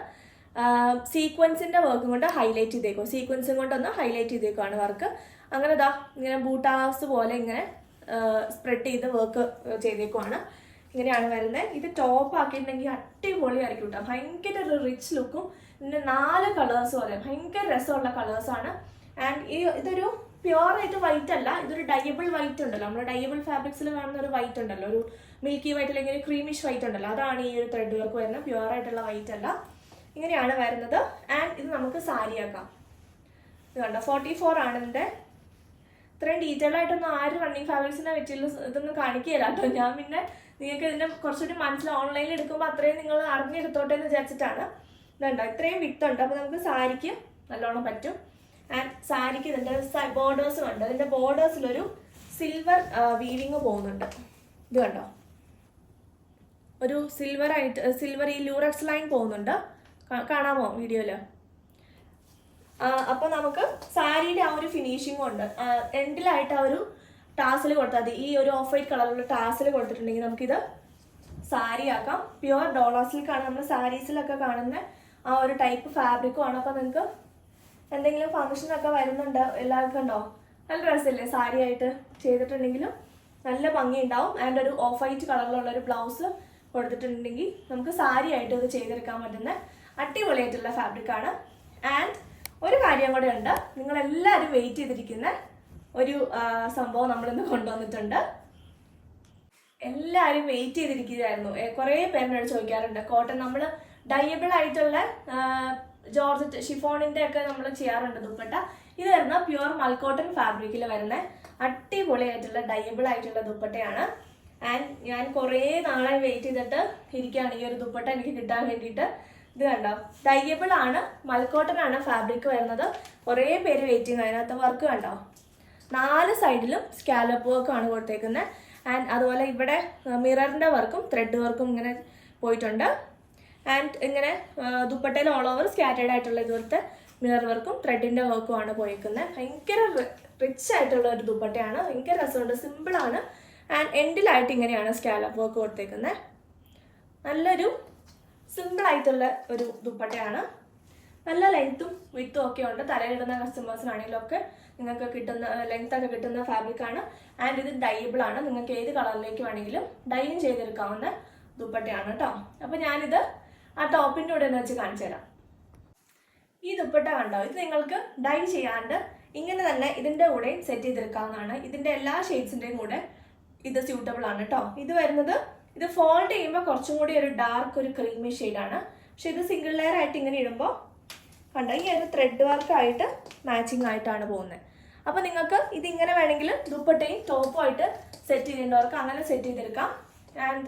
സീക്വൻസിൻ്റെ വർക്കും കൊണ്ട് ഹൈലൈറ്റ് ചെയ്തേക്കും. സീക്വൻസും കൊണ്ടൊന്ന് ഹൈലൈറ്റ് ചെയ്തേക്കുവാണ് വർക്ക്. അങ്ങനെ ഇതാ ഇങ്ങനെ ബൂട്ടാസ് പോലെ ഇങ്ങനെ സ്പ്രെഡ് ചെയ്ത് വർക്ക് ചെയ്തേക്കുവാണ്. ഇങ്ങനെയാണ് വരുന്നത്. ഇത് ടോപ്പ് ആക്കിയിട്ടുണ്ടെങ്കിൽ അടിപൊളിയായിരിക്കും കേട്ടോ. ഭയങ്കര ഒരു റിച്ച് ലുക്കും. ഇതിൻ്റെ 4 കളേഴ്സ് പോലെ ഭയങ്കര രസമുള്ള കളേഴ്സാണ്. ആൻഡ് ഇതൊരു പ്യുവറായിട്ട് വൈറ്റ് അല്ല, ഇതൊരു ഡയബിൾ വൈറ്റ് ഉണ്ടല്ലോ, നമ്മൾ ഡയബിൾ ഫാബ്രിക്സിൽ കാണുന്ന ഒരു വൈറ്റ് ഉണ്ടല്ലോ, ഒരു മിൽക്കി വൈറ്റ് അല്ലെങ്കിൽ ഒരു ക്രീമിഷ് വൈറ്റ് ഉണ്ടല്ലോ, അതാണ് ഈ ഒരു ത്രെഡ് വർക്ക് വരുന്നത്. പ്യുവറായിട്ടുള്ള വൈറ്റ് അല്ല. ഇങ്ങനെയാണ് വരുന്നത്. ആൻഡ് ഇത് നമുക്ക് സാരി ആക്കാം. ഇത് കണ്ടോ 44 ആണ് ഇതിൻ്റെ. ഇത്രയും ഡീറ്റെയിൽ ആയിട്ടൊന്നും ആരും റണ്ണിങ് ഫാബ്രിക്സിനെ പറ്റിയുള്ള ഇതൊന്നും കാണിക്കുകയില്ല കേട്ടോ. ഞാൻ പിന്നെ നിങ്ങൾക്ക് ഇതിൻ്റെ കുറച്ചുകൂടി ഓൺലൈനിൽ എടുക്കുമ്പോൾ അത്രയും നിങ്ങൾ അറിഞ്ഞെടുത്തോട്ടെ എന്ന് വിചാരിച്ചിട്ടാണ്. ഇതുണ്ടോ ഇത്രയും വിത്തുണ്ട്, അപ്പോൾ നമുക്ക് സാരിക്ക് നല്ലോണം പറ്റും. ആൻഡ് സാരിക്ക് ഇതിൻ്റെ ബോർഡേഴ്സും ഉണ്ട്. അതിൻ്റെ ബോർഡേഴ്സിലൊരു സിൽവർ വീവിങ് പോകുന്നുണ്ട്. ഇത് കണ്ടോ ഒരു സിൽവർ ഈ ലൂറക്സ് ലൈൻ പോകുന്നുണ്ട്, കാണാമോ വീഡിയോയിൽ? അപ്പോൾ നമുക്ക് സാരിയുടെ ആ ഒരു ഫിനിഷിംഗ് ഉണ്ട്. എൻഡിലായിട്ട് ആ ഒരു ടാസിൽ കൊടുത്താൽ മതി. ഈ ഒരു ഓഫ് വൈറ്റ് കളറിലുള്ള ടാസിൽ കൊടുത്തിട്ടുണ്ടെങ്കിൽ നമുക്കിത് സാരി ആക്കാം. പ്യുവർ ഡോള സിൽക്കാണ്. നമ്മൾ സാരീസിലൊക്കെ കാണുന്ന ആ ഒരു ടൈപ്പ് ഫാബ്രിക്കും ആണ്. അപ്പോൾ നിങ്ങൾക്ക് എന്തെങ്കിലും ഫംഗ്ഷനൊക്കെ വരുന്നുണ്ട്, എല്ലാവർക്കും ഉണ്ടോ, നല്ല രസമില്ലേ സാരി ആയിട്ട് ചെയ്തിട്ടുണ്ടെങ്കിലും നല്ല ഭംഗി ഉണ്ടാവും. ആൻഡ് ഒരു ഓഫ് വൈറ്റ് കളറിലുള്ളൊരു ബ്ലൗസ് കൊടുത്തിട്ടുണ്ടെങ്കിൽ നമുക്ക് സാരി ആയിട്ട് ഇത് ചെയ്തെടുക്കാൻ പറ്റുന്ന അടിപൊളിയായിട്ടുള്ള ഫാബ്രിക്കാണ്. ആൻഡ് ഒരു കാര്യം കൂടെ ഉണ്ട്, നിങ്ങളെല്ലാവരും വെയിറ്റ് ചെയ്തിരിക്കുന്ന ഒരു സംഭവം നമ്മളിന്ന് കൊണ്ടുവന്നിട്ടുണ്ട്. എല്ലാവരും വെയിറ്റ് ചെയ്തിരിക്കുകയായിരുന്നു. കുറേ പേരിനോട് ചോദിക്കാറുണ്ട് കോട്ടൺ, നമ്മൾ ഡയബിൾ ആയിട്ടുള്ള ജോർജറ്റ് ഷിഫോണിൻ്റെ ഒക്കെ നമ്മൾ ചെയ്യാറുണ്ട് ദുപ്പട്ട. ഇത് വരുന്ന പ്യുവർ മൽക്കോട്ടൺ ഫാബ്രിക്കിൽ വരുന്ന അടിപൊളിയായിട്ടുള്ള ഡയബിൾ ആയിട്ടുള്ള ദുപ്പട്ടയാണ്. ആൻഡ് ഞാൻ കുറേ നാളായി വെയിറ്റ് ചെയ്തിട്ട് ഇരിക്കുകയാണ് ഈ ഒരു ദുപ്പട്ട എനിക്ക് കിട്ടാൻ വേണ്ടിയിട്ട്. ഇത് കണ്ടോ ഡയബിൾ ആണ്, മൽക്കോട്ടൺ ആണ് ഫാബ്രിക് വരുന്നത്. കുറേ പേര് വെയിറ്റിംഗ്. അതിനകത്ത് വർക്ക് കണ്ടോ, 4 സൈഡിലും സ്കാലപ്പ് വർക്കാണ് കൊടുത്തേക്കുന്നത്. ആൻഡ് അതുപോലെ ഇവിടെ മിററിൻ്റെ വർക്കും ത്രെഡ് വർക്കും ഇങ്ങനെ പോയിട്ടുണ്ട്. ആൻഡ് ഇങ്ങനെ ദുപ്പട്ടയിൽ ഓൾ ഓവർ സ്കാറ്റേഡ് ആയിട്ടുള്ള ഇതുപോലത്തെ മിറർ വർക്കും ത്രെഡിൻ്റെ വർക്കും ആണ് പോയിരിക്കുന്നത്. ഭയങ്കര റിച്ച് ആയിട്ടുള്ള ഒരു ദുപ്പട്ടയാണ്. ഭയങ്കര രസമുണ്ട്, സിമ്പിളാണ്. ആൻഡ് എൻഡിലായിട്ട് ഇങ്ങനെയാണ് സ്കാലപ്പ് വർക്ക് കൊടുത്തേക്കുന്നത്. നല്ലൊരു സിമ്പിളായിട്ടുള്ള ഒരു ദുപ്പട്ടയാണ്. നല്ല ലെങ്ത്തും വിത്തും ഒക്കെ ഉണ്ട്. തലയിലിടുന്ന കസ്റ്റമേഴ്സിനാണെങ്കിലും ഒക്കെ നിങ്ങൾക്ക് കിട്ടുന്ന ലെങ്ത്തൊക്കെ കിട്ടുന്ന ഫാബ്രിക്കാണ്. ആൻഡ് ഇത് ഡൈബിൾ ആണ്. നിങ്ങൾക്ക് ഏത് കളറിലേക്ക് വേണമെങ്കിലും ഡൈയും ചെയ്തെടുക്കാവുന്ന ദുപ്പട്ടയാണ് കേട്ടോ. അപ്പോൾ ഞാനിത് ആ ടോപ്പിൻ്റെ കൂടെ എന്ന് വെച്ച് കാണിച്ചു തരാം. ഈ ദുപ്പട്ട കണ്ടോ, ഇത് നിങ്ങൾക്ക് ഡൈ ചെയ്യാണ്ട് ഇങ്ങനെ തന്നെ ഇതിൻ്റെ കൂടെ സെറ്റ് ചെയ്തെടുക്കാവുന്നതാണ്. ഇതിൻ്റെ എല്ലാ ഷെയ്ഡ്സിൻ്റെയും കൂടെ ഇത് സ്യൂട്ടബിൾ ആണ് കേട്ടോ. ഇത് വരുന്നത്, ഇത് ഫോൾഡ് ചെയ്യുമ്പോൾ കുറച്ചും കൂടി ഒരു ഡാർക്ക് ഒരു ക്രീമി ഷെയ്ഡാണ്. പക്ഷെ ഇത് സിംഗിൾ ലെയർ ആയിട്ട് ഇങ്ങനെ ഇടുമ്പോൾ കണ്ടോ ഈ ഒരു ത്രെഡ് വർക്കായിട്ട് മാച്ചിങ് ആയിട്ടാണ് പോകുന്നത്. അപ്പോൾ നിങ്ങൾക്ക് ഇതിങ്ങനെ വേണമെങ്കിൽ ദുപ്പട്ടയും ടോപ്പും ആയിട്ട് സെറ്റ് ചെയ്യേണ്ടവർക്ക് അങ്ങനെ സെറ്റ് ചെയ്തെടുക്കാം. ആൻഡ്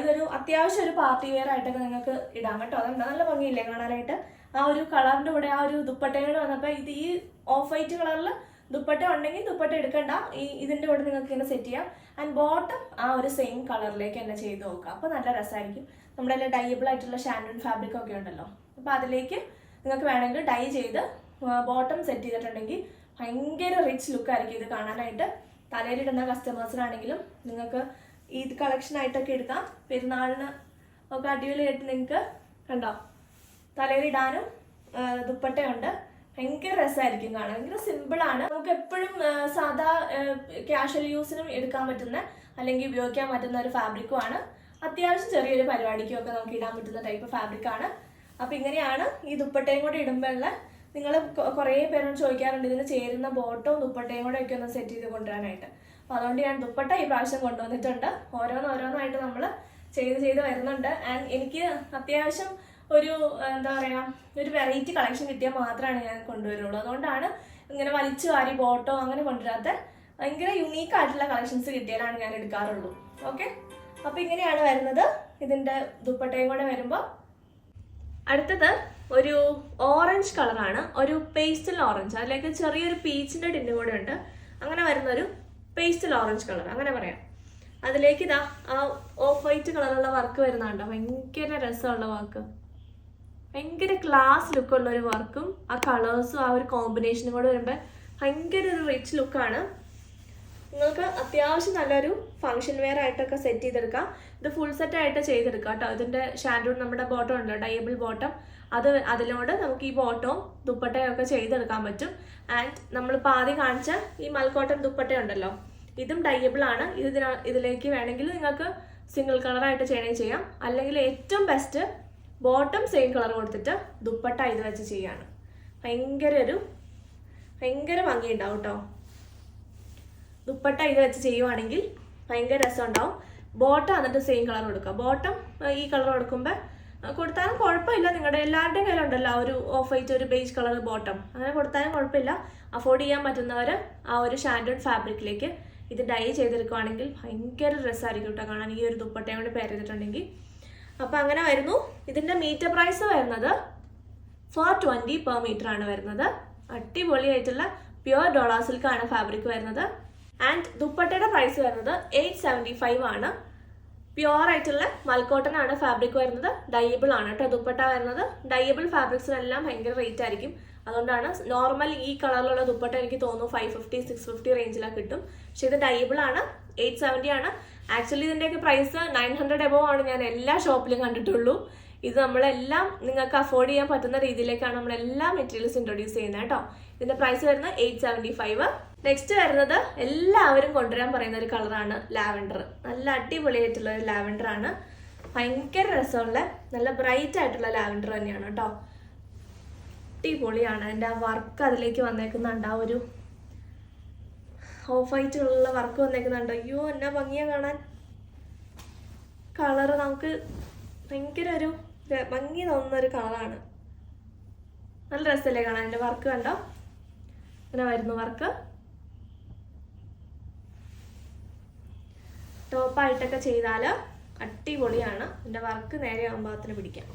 ഇതൊരു അത്യാവശ്യം ഒരു പാർട്ടി വെയർ ആയിട്ടൊക്കെ നിങ്ങൾക്ക് ഇടാം കേട്ടോ. അതുകൊണ്ട് നല്ല ഭംഗിയില്ലേ കാണാനായിട്ട്. ആ ഒരു കളറിൻ്റെ കൂടെ ആ ഒരു ദുപ്പട്ടയോട് വന്നപ്പോൾ ഇത് ഈ ഓഫ് വൈറ്റ് കളറിൽ ദുപ്പട്ട ഉണ്ടെങ്കിൽ ദുപ്പട്ട എടുക്കണ്ട, ഇതിൻ്റെ കൂടെ നിങ്ങൾക്ക് ഇങ്ങനെ സെറ്റ് ചെയ്യാം. ആൻഡ് ബോട്ടം ആ ഒരു സെയിം കളറിലേക്ക് തന്നെ ചെയ്ത് നോക്കുക. അപ്പോൾ നല്ല രസമായിരിക്കും. നമ്മുടെ എല്ലാം ഡൈബിൾ ആയിട്ടുള്ള ഷാൻഡൺ ഫാബ്രിക് ഒക്കെ ഉണ്ടല്ലോ, അപ്പോൾ അതിലേക്ക് നിങ്ങൾക്ക് വേണമെങ്കിൽ ഡൈ ചെയ്ത് ബോട്ടം സെറ്റ് ചെയ്തിട്ടുണ്ടെങ്കിൽ ഭയങ്കര റിച്ച് ലുക്കായിരിക്കും ഇത് കാണാനായിട്ട്. തലയിലിടുന്ന കസ്റ്റമേഴ്സിനാണെങ്കിലും നിങ്ങൾക്ക് ഈ കളക്ഷനായിട്ടൊക്കെ എടുക്കാം. പെരുന്നാളിന് ഒക്കെ അടിപൊളിയായിട്ട് നിങ്ങൾക്ക് കണ്ടോ തലയിലിടാനും ദുപ്പട്ടയുണ്ട്. ഭയങ്കര രസമായിരിക്കും കാണാൻ. ഭയങ്കര സിമ്പിളാണ്. നമുക്ക് എപ്പോഴും സാധാ ക്യാഷ്വൽ യൂസിനും എടുക്കാൻ പറ്റുന്ന അല്ലെങ്കിൽ ഉപയോഗിക്കാൻ പറ്റുന്ന ഒരു ഫാബ്രിക്കുമാണ്. അത്യാവശ്യം ചെറിയൊരു പരിപാടിക്കും ഒക്കെ നമുക്ക് ഇടാൻ പറ്റുന്ന ടൈപ്പ് ഫാബ്രിക്കാണ്. അപ്പോൾ ഇങ്ങനെയാണ് ഈ ദുപ്പട്ടയും കൂടെ ഇടുമ്പോഴുള്ള, നിങ്ങൾ കുറേ പേരോട് ചോദിക്കാറുണ്ട് ഇതിന് ചേരുന്ന ബോട്ടവും ദുപ്പട്ടയും കൂടെ ഒക്കെ ഒന്ന് സെറ്റ് ചെയ്ത് കൊണ്ടുവരാനായിട്ട്. അപ്പോൾ അതുകൊണ്ട് ഞാൻ ദുപ്പട്ട ഈ പ്രാവശ്യം കൊണ്ടുവന്നിട്ടുണ്ട്. ഓരോന്നായിട്ട് നമ്മൾ ചെയ്ത് വരുന്നുണ്ട്. ആൻഡ് എനിക്ക് അത്യാവശ്യം ഒരു എന്താ പറയുക ഒരു വെറൈറ്റി കളക്ഷൻ കിട്ടിയാൽ മാത്രമാണ് ഞാൻ കൊണ്ടുവരുള്ളൂ. അതുകൊണ്ടാണ് ഇങ്ങനെ വലിച്ചു വാരി ബോട്ടോ അങ്ങനെ കൊണ്ടുവരാത്ത ഭയങ്കര യുണീക്ക് ആയിട്ടുള്ള കളക്ഷൻസ് കിട്ടിയാലാണ് ഞാൻ എടുക്കാറുള്ളൂ. ഓക്കെ, അപ്പോൾ ഇങ്ങനെയാണ് വരുന്നത് ഇതിൻ്റെ ദുപ്പട്ടയും കൂടെ വരുമ്പോൾ. അടുത്തത് ഒരു ഓറഞ്ച് കളറാണ്, ഒരു പേസ്റ്റൽ ഓറഞ്ച്, അതിലേക്ക് ചെറിയൊരു പീച്ചിൻ്റെ ടിന്നും കൂടെ ഉണ്ട്. അങ്ങനെ വരുന്നൊരു പേസ്റ്റൽ ഓറഞ്ച് കളർ അങ്ങനെ പറയാം. അതിലേക്ക് ഇതാ ആ ഓഫ് വൈറ്റ് കളറുള്ള വർക്ക് വരുന്നുണ്ടോ, ഭയങ്കര രസമുള്ള വർക്ക്, ഭയങ്കര ക്ലാസ് ലുക്കുള്ള ഒരു വർക്കും ആ കളേഴ്സും ആ ഒരു കോമ്പിനേഷനും കൂടെ വരുമ്പോൾ ഭയങ്കര ഒരു റിച്ച് ലുക്കാണ്. നിങ്ങൾക്ക് അത്യാവശ്യം നല്ലൊരു ഫംഗ്ഷൻ വെയർ ആയിട്ടൊക്കെ സെറ്റ് ചെയ്തെടുക്കാം. ഇത് ഫുൾ സെറ്റ് ആയിട്ട് ചെയ്തെടുക്കാം കേട്ടോ. ഇതിൻ്റെ ഷാൻഡൂൺ നമ്മുടെ ബോട്ടം ഉണ്ട്, ഡയബിൾ ബോട്ടം, അതിനോട് നമുക്ക് ഈ ബോട്ടവും ദുപ്പട്ടയൊക്കെ ചെയ്തെടുക്കാൻ പറ്റും. ആൻഡ് നമ്മളിപ്പോൾ ആദ്യം കാണിച്ച ഈ മൽക്കോട്ടൺ ദുപ്പട്ട ഉണ്ടല്ലോ, ഇതും ഡയബിൾ ആണ്. ഇതിലേക്ക് വേണമെങ്കിൽ നിങ്ങൾക്ക് സിംഗിൾ കളറായിട്ട് ചെയ്യണമെങ്കിൽ ചെയ്യാം. അല്ലെങ്കിൽ ഏറ്റവും ബെസ്റ്റ് ബോട്ടം സെയിം കളർ കൊടുത്തിട്ട് ദുപ്പട്ട ഇത് വെച്ച് ചെയ്യാണ്. ഭയങ്കര ഭംഗിയുണ്ടാവും കേട്ടോ. ദുപ്പട്ട ഇത് വെച്ച് ചെയ്യുവാണെങ്കിൽ ഭയങ്കര രസം ഉണ്ടാവും. ബോട്ടം എന്നിട്ട് സെയിം കളർ കൊടുക്കുക. ബോട്ടം ഈ കളർ കൊടുത്താലും കുഴപ്പമില്ല. നിങ്ങളുടെ എല്ലാവരുടെയും കയ്യിലുണ്ടല്ലോ ആ ഒരു ഓഫ് വൈറ്റ് ഒരു ബേജ് കളർ ബോട്ടം, അങ്ങനെ കൊടുത്താലും കുഴപ്പമില്ല. അഫോർഡ് ചെയ്യാൻ പറ്റുന്നവർ ആ ഒരു ഷാൻഡൺ ഫാബ്രിക്കിലേക്ക് ഇത് ഡൈ ചെയ്തെടുക്കുവാണെങ്കിൽ ഭയങ്കര രസമായിരിക്കും കേട്ടോ കാണാൻ, ഈ ഒരു ദുപ്പട്ടയും കൂടി പെയർ ചെയ്തിട്ടുണ്ടെങ്കിൽ. അപ്പോൾ അങ്ങനെ വരുന്നു. ഇതിൻ്റെ മീറ്റർ പ്രൈസ് വരുന്നത് 420 per meter ആണ് വരുന്നത്. അടിപൊളിയായിട്ടുള്ള പ്യുവർ ഡോളാ സിൽക്കാണ് ഫാബ്രിക് വരുന്നത്. ആൻഡ് ദുപ്പട്ടയുടെ പ്രൈസ് വരുന്നത് 875 ആണ്. പ്യുവർ ആയിട്ടുള്ള മൽക്കോട്ടൺ ആണ് ഫാബ്രിക് വരുന്നത്. ഡയബിൾ ആണ് കേട്ടോ ദുപ്പട്ട വരുന്നത്. ഡയബിൾ ഫാബ്രിക്സിനെല്ലാം ഭയങ്കര റേറ്റ് ആയിരിക്കും. അതുകൊണ്ടാണ് നോർമൽ ഈ കളറിലുള്ള ദുപ്പട്ട എനിക്ക് തോന്നുന്നു 550 650 റേഞ്ചിലൊക്കെ കിട്ടും. പക്ഷെ ഇത് ഡയബിൾ ആണ്, 870 ആണ്. ആക്ച്വലി ഇതിൻ്റെയൊക്കെ പ്രൈസ് 900 above ആണ് ഞാൻ എല്ലാ ഷോപ്പിലും കണ്ടിട്ടുള്ളൂ. ഇത് നമ്മളെല്ലാം നിങ്ങൾക്ക് അഫോർഡ് ചെയ്യാൻ പറ്റുന്ന രീതിയിലേക്കാണ് നമ്മളെല്ലാ മെറ്റീരിയൽസ് ഇൻട്രൊഡ്യൂസ് ചെയ്യുന്നത് കേട്ടോ. ഇതിൻ്റെ പ്രൈസ് വരുന്നത് 875. നെക്സ്റ്റ് വരുന്നത് എല്ലാവരും കൊണ്ടുവരാൻ പറയുന്ന ഒരു കളറാണ് ലാവൻഡർ. നല്ല അടിപൊളിയായിട്ടുള്ള ഒരു ലാവൻഡർ ആണ്. ഭയങ്കര രസമുള്ള നല്ല ബ്രൈറ്റ് ആയിട്ടുള്ള ലാവൻഡർ തന്നെയാണ് കേട്ടോ. അടിപൊളിയാണ്. അതിൻ്റെ ആ വർക്ക് അതിലേക്ക് വന്നേക്കുന്നുണ്ട്, ആ ഒരു ഓഫ് വൈറ്റുള്ള വർക്ക് വന്നേക്കുന്നുണ്ട്. അയ്യോ എന്നാ ഭംഗിയാ കാണാൻ. കളറ് നമുക്ക് ഭയങ്കര ഒരു ഭംഗി തോന്നുന്ന ഒരു കളറാണ്. നല്ല രസമല്ലേ കാണാൻ. എൻ്റെ വർക്ക് കണ്ടോ, അങ്ങനെ വരുന്നു വർക്ക്. ടോപ്പായിട്ടൊക്കെ ചെയ്താൽ അടിപൊളിയാണ്. എൻ്റെ വർക്ക് നേരെ ആകുമ്പോഴത്തിന് പിടിക്കാം.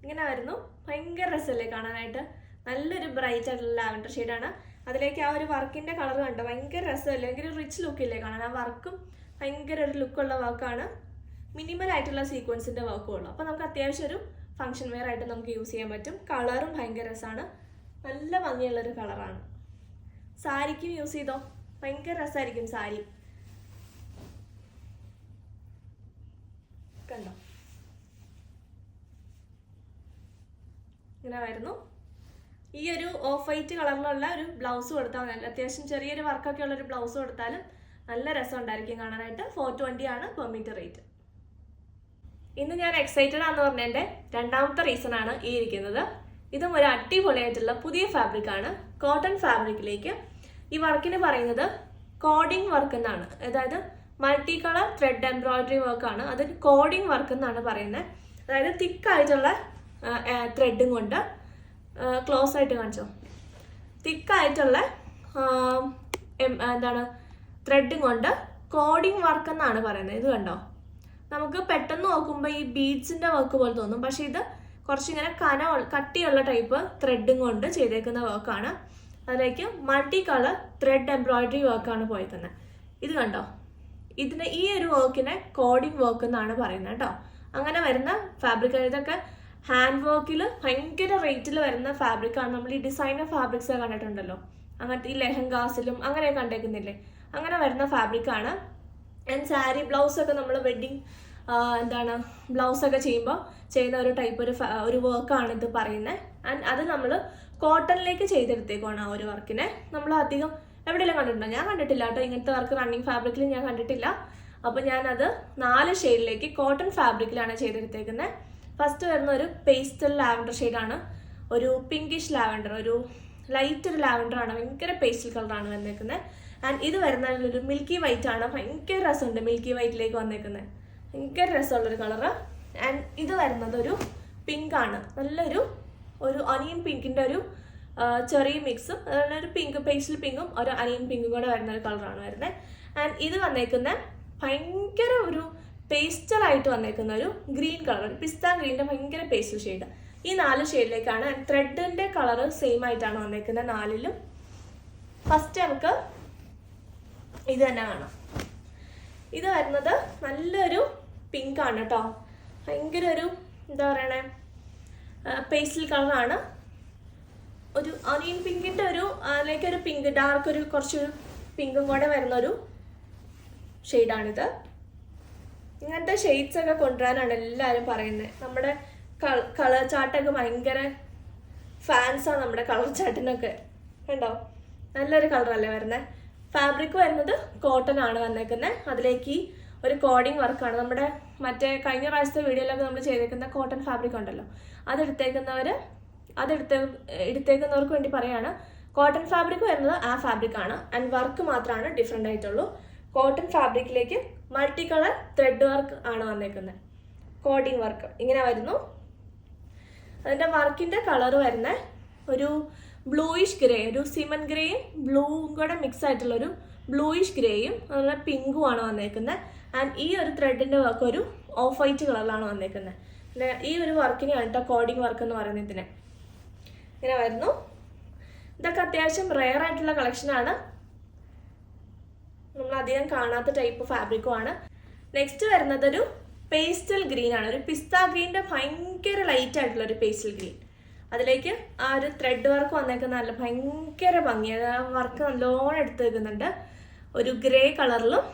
ഇങ്ങനെ വരുന്നു. ഭയങ്കര രസമല്ലേ കാണാനായിട്ട്. നല്ലൊരു ബ്രൈറ്റ് ആയിട്ടുള്ള ലാവൻഡർ ഷെയ്ഡാണ്. അതിലേക്ക് ആ ഒരു വർക്കിൻ്റെ കളർ കണ്ടോ, ഭയങ്കര രസമല്ലേ, ഭയങ്കര റിച്ച് ലുക്കില്ലേ കാണാൻ. ആ വർക്കും ഭയങ്കര ഒരു ലുക്കുള്ള വർക്കാണ്. മിനിമൽ ആയിട്ടുള്ള സീക്വൻസിൻ്റെ വർക്കും ഉള്ളു. അപ്പോൾ നമുക്ക് അത്യാവശ്യം ഒരു ഫങ്ഷൻ വെയർ ആയിട്ട് നമുക്ക് യൂസ് ചെയ്യാൻ പറ്റും. കളറും ഭയങ്കര രസമാണ്, നല്ല ഭംഗിയുള്ളൊരു കളറാണ്. സാരിക്കും യൂസ് ചെയ്തോ, ഭയങ്കര രസമായിരിക്കും സാരി. കണ്ടോ, ഇങ്ങനെ വരുന്നു. ഈ ഒരു ഓഫ് വൈറ്റ് കളറിലുള്ള ഒരു ബ്ലൗസ് കൊടുത്താൽ മതി. അത്യാവശ്യം ചെറിയൊരു വർക്കൊക്കെ ഉള്ളൊരു ബ്ലൗസ് കൊടുത്താലും നല്ല രസം ഉണ്ടായിരിക്കും കാണാനായിട്ട്. 420 ആണ് പെർ മീറ്റർ റേറ്റ്. ഇന്ന് ഞാൻ എക്സൈറ്റഡ് ആണെന്ന് പറഞ്ഞതിൻ്റെ രണ്ടാമത്തെ റീസൺ ആണ് ഈ ഇരിക്കുന്നത്. ഇതും ഒരു അടിപൊളിയായിട്ടുള്ള പുതിയ ഫാബ്രിക് ആണ്. കോട്ടൺ ഫാബ്രിക്കിലേക്ക് ഈ വർക്കിന് പറയുന്നത് കോഡിംഗ് വർക്ക് എന്നാണ്. അതായത് മൾട്ടി കളർ ത്രെഡ് എംബ്രോയിഡറി വർക്കാണ്. അത് കോഡിംഗ് വർക്ക് എന്നാണ് പറയുന്നത്. അതായത് തിക്കായിട്ടുള്ള ത്രെഡും കൊണ്ട് ക്ലോസ് ആയിട്ട് കാണിച്ചോ, തിക്കായിട്ടുള്ള എന്താണ് ത്രെഡും കൊണ്ട് കോഡിംഗ് വർക്ക് എന്നാണ് പറയുന്നത്. ഇത് കണ്ടോ, നമുക്ക് പെട്ടെന്ന് നോക്കുമ്പോൾ ഈ ബീഡ്സിൻ്റെ വർക്ക് പോലെ തോന്നും, പക്ഷെ ഇത് കുറച്ചിങ്ങനെ കട്ടിയുള്ള ടൈപ്പ് ത്രെഡും കൊണ്ട് ചെയ്തേക്കുന്ന വർക്കാണ്. അതിലേക്ക് മൾട്ടി കളർ ത്രെഡ് എംബ്രോയിഡറി വർക്കാണ് പോയിരിക്കുന്നത്. ഇത് കണ്ടോ, ഈ ഒരു വർക്കിനെ കോഡിംഗ് വർക്ക് എന്നാണ് പറയുന്നത് കേട്ടോ. അങ്ങനെ വരുന്ന ഫാബ്രിക്, ഇതൊക്കെ ഹാൻഡ് വർക്കിൽ ഭയങ്കര റേറ്റിൽ വരുന്ന ഫാബ്രിക്കാണ്. നമ്മൾ ഈ ഡിസൈനർ ഫാബ്രിക്സ് കണ്ടിട്ടുണ്ടല്ലോ, അങ്ങനത്തെ ഈ ലെഹങ്കാസിലും അങ്ങനെ കണ്ടേക്കുന്നില്ലേ, അങ്ങനെ വരുന്ന ഫാബ്രിക്കാണ്. ആൻഡ് സാരി ബ്ലൗസൊക്കെ നമ്മൾ വെഡ്ഡിങ് ബ്ലൗസൊക്കെ ചെയ്യുമ്പോൾ ചെയ്യുന്ന ഒരു ടൈപ്പ് ഒരു വർക്കാണ് ഇത് പറയുന്നത്. ആൻഡ് അത് നമ്മൾ കോട്ടണിലേക്ക് ചെയ്തെടുത്തേക്കാണ്. ആ ഒരു വർക്കിനെ നമ്മൾ അധികം എവിടെയെല്ലാം കണ്ടിട്ടുണ്ടോ? ഞാൻ കണ്ടിട്ടില്ല കേട്ടോ, ഇങ്ങനത്തെ വർക്ക് റണ്ണിങ് ഫാബ്രിക്കിൽ ഞാൻ കണ്ടിട്ടില്ല. അപ്പോൾ ഞാനത് 4 ഷെയ്ഡിലേക്ക് കോട്ടൺ ഫാബ്രിക്കിലാണ് ചെയ്തെടുത്തേക്കുന്നത്. ഫസ്റ്റ് വരുന്ന ഒരു പേസ്റ്റൽ ലാവൻഡർ ഷെയ്ഡാണ്, ഒരു പിങ്കിഷ് ലാവൻഡർ, ഒരു ലൈറ്റ് ഒരു ലാവൻഡറാണ്, ഭയങ്കര പേസ്റ്റൽ കളറാണ് വന്നേക്കുന്നത്. ആൻഡ് ഇത് വരുന്ന ഒരു മിൽക്കി വൈറ്റ് ആണ്, ഭയങ്കര രസമുണ്ട് മിൽക്കി വൈറ്റിലേക്ക് വന്നേക്കുന്നത്, ഭയങ്കര രസമുള്ളൊരു കളറ്. ആൻഡ് ഇത് വരുന്നത് ഒരു പിങ്ക് ആണ്, നല്ലൊരു ഒനിയൻ പിങ്കിൻ്റെ ഒരു ചെറിയ മിക്സും, അതുപോലെ ഒരു പിങ്ക് പേസ്റ്റൽ പിങ്കും ഒരു അനിയൻ പിങ്കും കൂടെ വരുന്ന ഒരു കളറാണ് വരുന്നത്. ആൻഡ് ഇത് വന്നേക്കുന്ന ഭയങ്കര ഒരു പേസ്റ്റലായിട്ട് വന്നേക്കുന്ന ഒരു ഗ്രീൻ കളർ, ഒരു പിസ്ത ഗ്രീൻ്റെ ഭയങ്കര പേസ്റ്റൽ ഷെയ്ഡ്. ഈ 4 ഷെയ്ഡിലേക്കാണ്. ത്രെഡിൻ്റെ കളറ് സെയിം ആയിട്ടാണ് വന്നേക്കുന്നത് 4ലും. ഫസ്റ്റ് നമുക്ക് ഇത് തന്നെ കാണാം. ഇത് വരുന്നത് നല്ലൊരു പിങ്ക് ആണ് കേട്ടോ, ഭയങ്കര ഒരു എന്താ പറയണേ പേസ്റ്റൽ കളറാണ്. ഒരു ഒനിയൻ പിങ്കിൻ്റെ അതിലേക്ക് ഒരു പിങ്ക് ഡാർക്ക് ഒരു കുറച്ചൊരു പിങ്കും കൂടെ വരുന്നൊരു ഷെയ്ഡാണിത്. ഇങ്ങനത്തെ ഷെയ്ഡ്സൊക്കെ കൊണ്ടുവരാനാണ് എല്ലാവരും പറയുന്നത്. നമ്മുടെ കളർ ചാർട്ടൊക്കെ ഭയങ്കര ഫാൻസാണ് നമ്മുടെ കളർ ചാർട്ടിനൊക്കെ. കണ്ടോ, നല്ലൊരു കളറല്ലേ വരുന്നത്. ഫാബ്രിക് വരുന്നത് കോട്ടൺ ആണ് വന്നേക്കുന്നത്. അതിലേക്ക് ഒരു കോഡിങ് വർക്കാണ്. നമ്മുടെ മറ്റേ കഴിഞ്ഞ പ്രാവശ്യത്തെ വീഡിയോയിലൊക്കെ നമ്മൾ ചെയ്തേക്കുന്ന കോട്ടൺ ഫാബ്രിക് ഉണ്ടല്ലോ, എടുത്തേക്കുന്നവർക്ക് വേണ്ടി പറയാണ്, കോട്ടൺ ഫാബ്രിക് വരുന്നത് ആ ഫാബ്രിക് ആണ്. ആൻഡ് വർക്ക് മാത്രമാണ് ഡിഫറെൻ്റ് ആയിട്ടുള്ളൂ. കോട്ടൺ ഫാബ്രിക്കിലേക്ക് മൾട്ടി കളർ ത്രെഡ് വർക്ക് ആണ് വന്നേക്കുന്നത്, കോഡിങ് വർക്ക് ഇങ്ങനെ വരുന്നു. അതിൻ്റെ വർക്കിൻ്റെ കളർ വരുന്ന ഒരു ബ്ലൂയിഷ് ഗ്രേ, ഒരു സിമൻ ഗ്രേയും ബ്ലൂവും കൂടെ മിക്സ് ആയിട്ടുള്ളൊരു ബ്ലൂയിഷ് ഗ്രേയും അതുപോലെ പിങ്കും ആണ് വന്നേക്കുന്നത്. ആൻഡ് ഈ ഒരു ത്രെഡിൻ്റെ വർക്ക് ഒരു ഓഫ് വൈറ്റ് കളറിലാണ് വന്നേക്കുന്നത്. പിന്നെ ഈ ഒരു വർക്കിനെയാണ് കേട്ടോ കോഡിങ് വർക്ക് എന്ന് പറയുന്നത്. ഇതിനെ ഇങ്ങനെ വരുന്നു. ഇതൊക്കെ അത്യാവശ്യം റെയർ ആയിട്ടുള്ള കളക്ഷനാണ്, നമ്മൾ അധികം കാണാത്ത ടൈപ്പ് ഫാബ്രിക്കും ആണ്. നെക്സ്റ്റ് വരുന്നത് ഒരു പേസ്റ്റൽ ഗ്രീൻ ആണ്, ഒരു പിസ്ത ഗ്രീൻ്റെ ഭയങ്കര ലൈറ്റ് ആയിട്ടുള്ള ഒരു പേസ്റ്റൽ ഗ്രീൻ. അതിലേക്ക് ആ ഒരു ത്രെഡ് വർക്ക് വന്നേക്കുന്ന നല്ല ഭയങ്കര ഭംഗിയാണ്. ആ വർക്ക് നല്ലോണം എടുത്ത് വെക്കുന്നുണ്ട്. ഒരു ഗ്രേ കളറിലും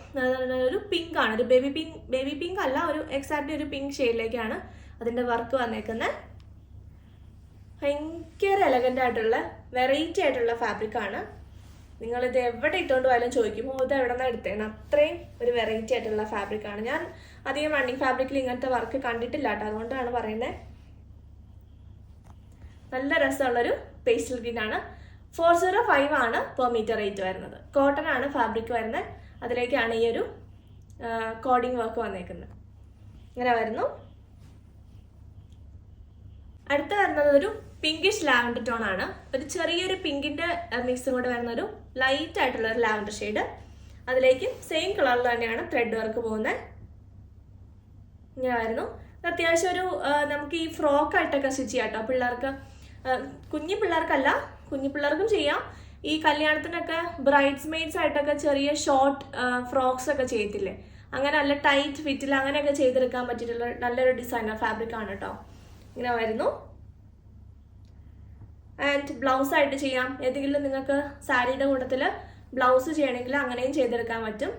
ഒരു പിങ്ക് ആണ്, ഒരു ബേബി പിങ്ക് അല്ല, ഒരു എക്സാക്ട്ലി ഒരു പിങ്ക് ഷെയ്ഡിലേക്കാണ് അതിൻ്റെ വർക്ക് വന്നേക്കുന്നത്. ഭയങ്കര എലഗൻ്റ് ആയിട്ടുള്ള വെറൈറ്റി ആയിട്ടുള്ള ഫാബ്രിക്കാണ്. നിങ്ങളിത് എവിടെ ഇട്ടുകൊണ്ട് പോയാലും ചോദിക്കുമ്പോൾ ഇത് എവിടെ നിന്നാണ് എടുത്തേന്ന്, അത്രയും ഒരു വെറൈറ്റി ആയിട്ടുള്ള ഫാബ്രിക്കാണ്. ഞാൻ അധികം റണ്ണിങ് ഫാബ്രിക്കിൽ ഇങ്ങനത്തെ വർക്ക് കണ്ടിട്ടില്ല കേട്ടോ, അതുകൊണ്ടാണ് പറയുന്നത്. നല്ല രസമുള്ളൊരു പേസ്റ്റൽ ഗ്രീൻ ആണ്. 405 ആണ് പെർ മീറ്റർ റേറ്റ് വരുന്നത്. കോട്ടൺ ആണ് ഫാബ്രിക് വരുന്നത്. അതിലേക്കാണ് ഈ ഒരു കോഡിങ് വർക്ക് വന്നേക്കുന്നത്. ഇങ്ങനെ വരുന്നു. അടുത്ത വരുന്നത് ഒരു പിങ്കിഷ് ലാവൻഡർ ടോൺ ആണ്, ഒരു ചെറിയൊരു പിങ്കിൻ്റെ മിക്സും കൂടെ വരുന്ന ഒരു ലൈറ്റ് ആയിട്ടുള്ള ഒരു ലാവൻഡർ ഷെയ്ഡ്. അതിലേക്ക് സെയിം കളറിൽ തന്നെയാണ് ത്രെഡ് വർക്ക് പോകുന്നത്. ഇങ്ങനെ വരുന്നു. അത്യാവശ്യം ഒരു നമുക്ക് ഈ ഫ്രോക്കായിട്ടൊക്കെ സ്റ്റിച്ച് ചെയ്യാം കേട്ടോ. പിള്ളേർക്ക്, കുഞ്ഞു പിള്ളേർക്കല്ല, കുഞ്ഞു പിള്ളേർക്കും ചെയ്യാം. ഈ കല്യാണത്തിനൊക്കെ ബ്രൈഡ്സ് മെയ്ഡ്സ് ആയിട്ടൊക്കെ ചെറിയ ഷോർട്ട് ഫ്രോക്സ് ഒക്കെ ചെയ്യത്തില്ലേ, അങ്ങനെ നല്ല ടൈറ്റ് ഫിറ്റിൽ അങ്ങനെയൊക്കെ ചെയ്തെടുക്കാൻ പറ്റിയിട്ടുള്ള നല്ലൊരു ഡിസൈനർ ഫാബ്രിക് ആണ് കേട്ടോ. ഇങ്ങനെ വരുന്നു. ആൻഡ് ബ്ലൗസ് ആയിട്ട് ചെയ്യാം. ഏതെങ്കിലും നിങ്ങൾക്ക് സാരിയുടെ കൂട്ടത്തിൽ ബ്ലൗസ് ചെയ്യണമെങ്കിൽ അങ്ങനെയും ചെയ്തെടുക്കാൻ പറ്റും.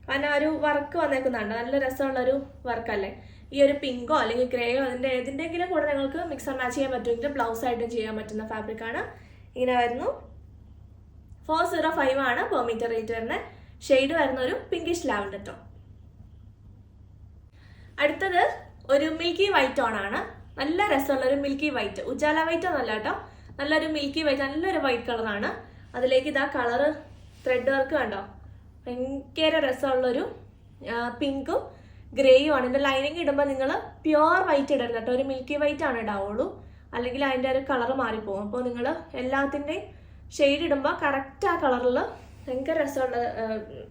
കാരണം ഒരു വർക്ക് വന്നേക്കുന്നുണ്ട്, നല്ല രസമുള്ളൊരു വർക്കല്ലേ. ഈ ഒരു പിങ്കോ അല്ലെങ്കിൽ ഗ്രേയോ അതിൻ്റെ ഏതിൻ്റെങ്കിലും കൂടെ നിങ്ങൾക്ക് മിക്സ് ആൻഡ് മാച്ച് ചെയ്യാൻ പറ്റുമെങ്കിൽ ബ്ലൗസ് ആയിട്ടും ചെയ്യാൻ പറ്റുന്ന ഫാബ്രിക്കാണ്. ഇങ്ങനെ വരുന്നു. 405 ആണ് പെർ മീറ്റർ റേറ്റ് വരുന്നത്. ഷെയ്ഡ് വരുന്ന ഒരു പിങ്കിഷ് ലാവൻഡർ ടോൺ. അടുത്തത് ഒരു മിൽക്കി വൈറ്റ് ടോൺ ആണ്. നല്ല രസമുള്ള ഒരു മിൽക്കി വൈറ്റ്, ഉജാല വൈറ്റ് ഒന്നല്ല കേട്ടോ, നല്ലൊരു മിൽക്കി വൈറ്റ്, നല്ലൊരു വൈറ്റ് കളറാണ്. അതിലേക്ക് ഇതാ കളറ് ത്രെഡ് വർക്ക് കണ്ടോ, ഭയങ്കര രസമുള്ളൊരു പിങ്കും ഗ്രേയും ആണ്. ഇതിൻ്റെ ലൈനിങ് ഇടുമ്പോൾ നിങ്ങൾ പ്യുവർ വൈറ്റ് ഇടരുത് കേട്ടോ, ഒരു മിൽക്കി വൈറ്റ് ആണ് ഇടാവുള്ളൂ, അല്ലെങ്കിൽ അതിൻ്റെ ഒരു കളറ് മാറിപ്പോകും. അപ്പോൾ നിങ്ങൾ എല്ലാത്തിൻ്റെയും ഷെയ്ഡ് ഇടുമ്പോൾ കറക്റ്റ് ആ കളറിൽ ഭയങ്കര രസമുള്ള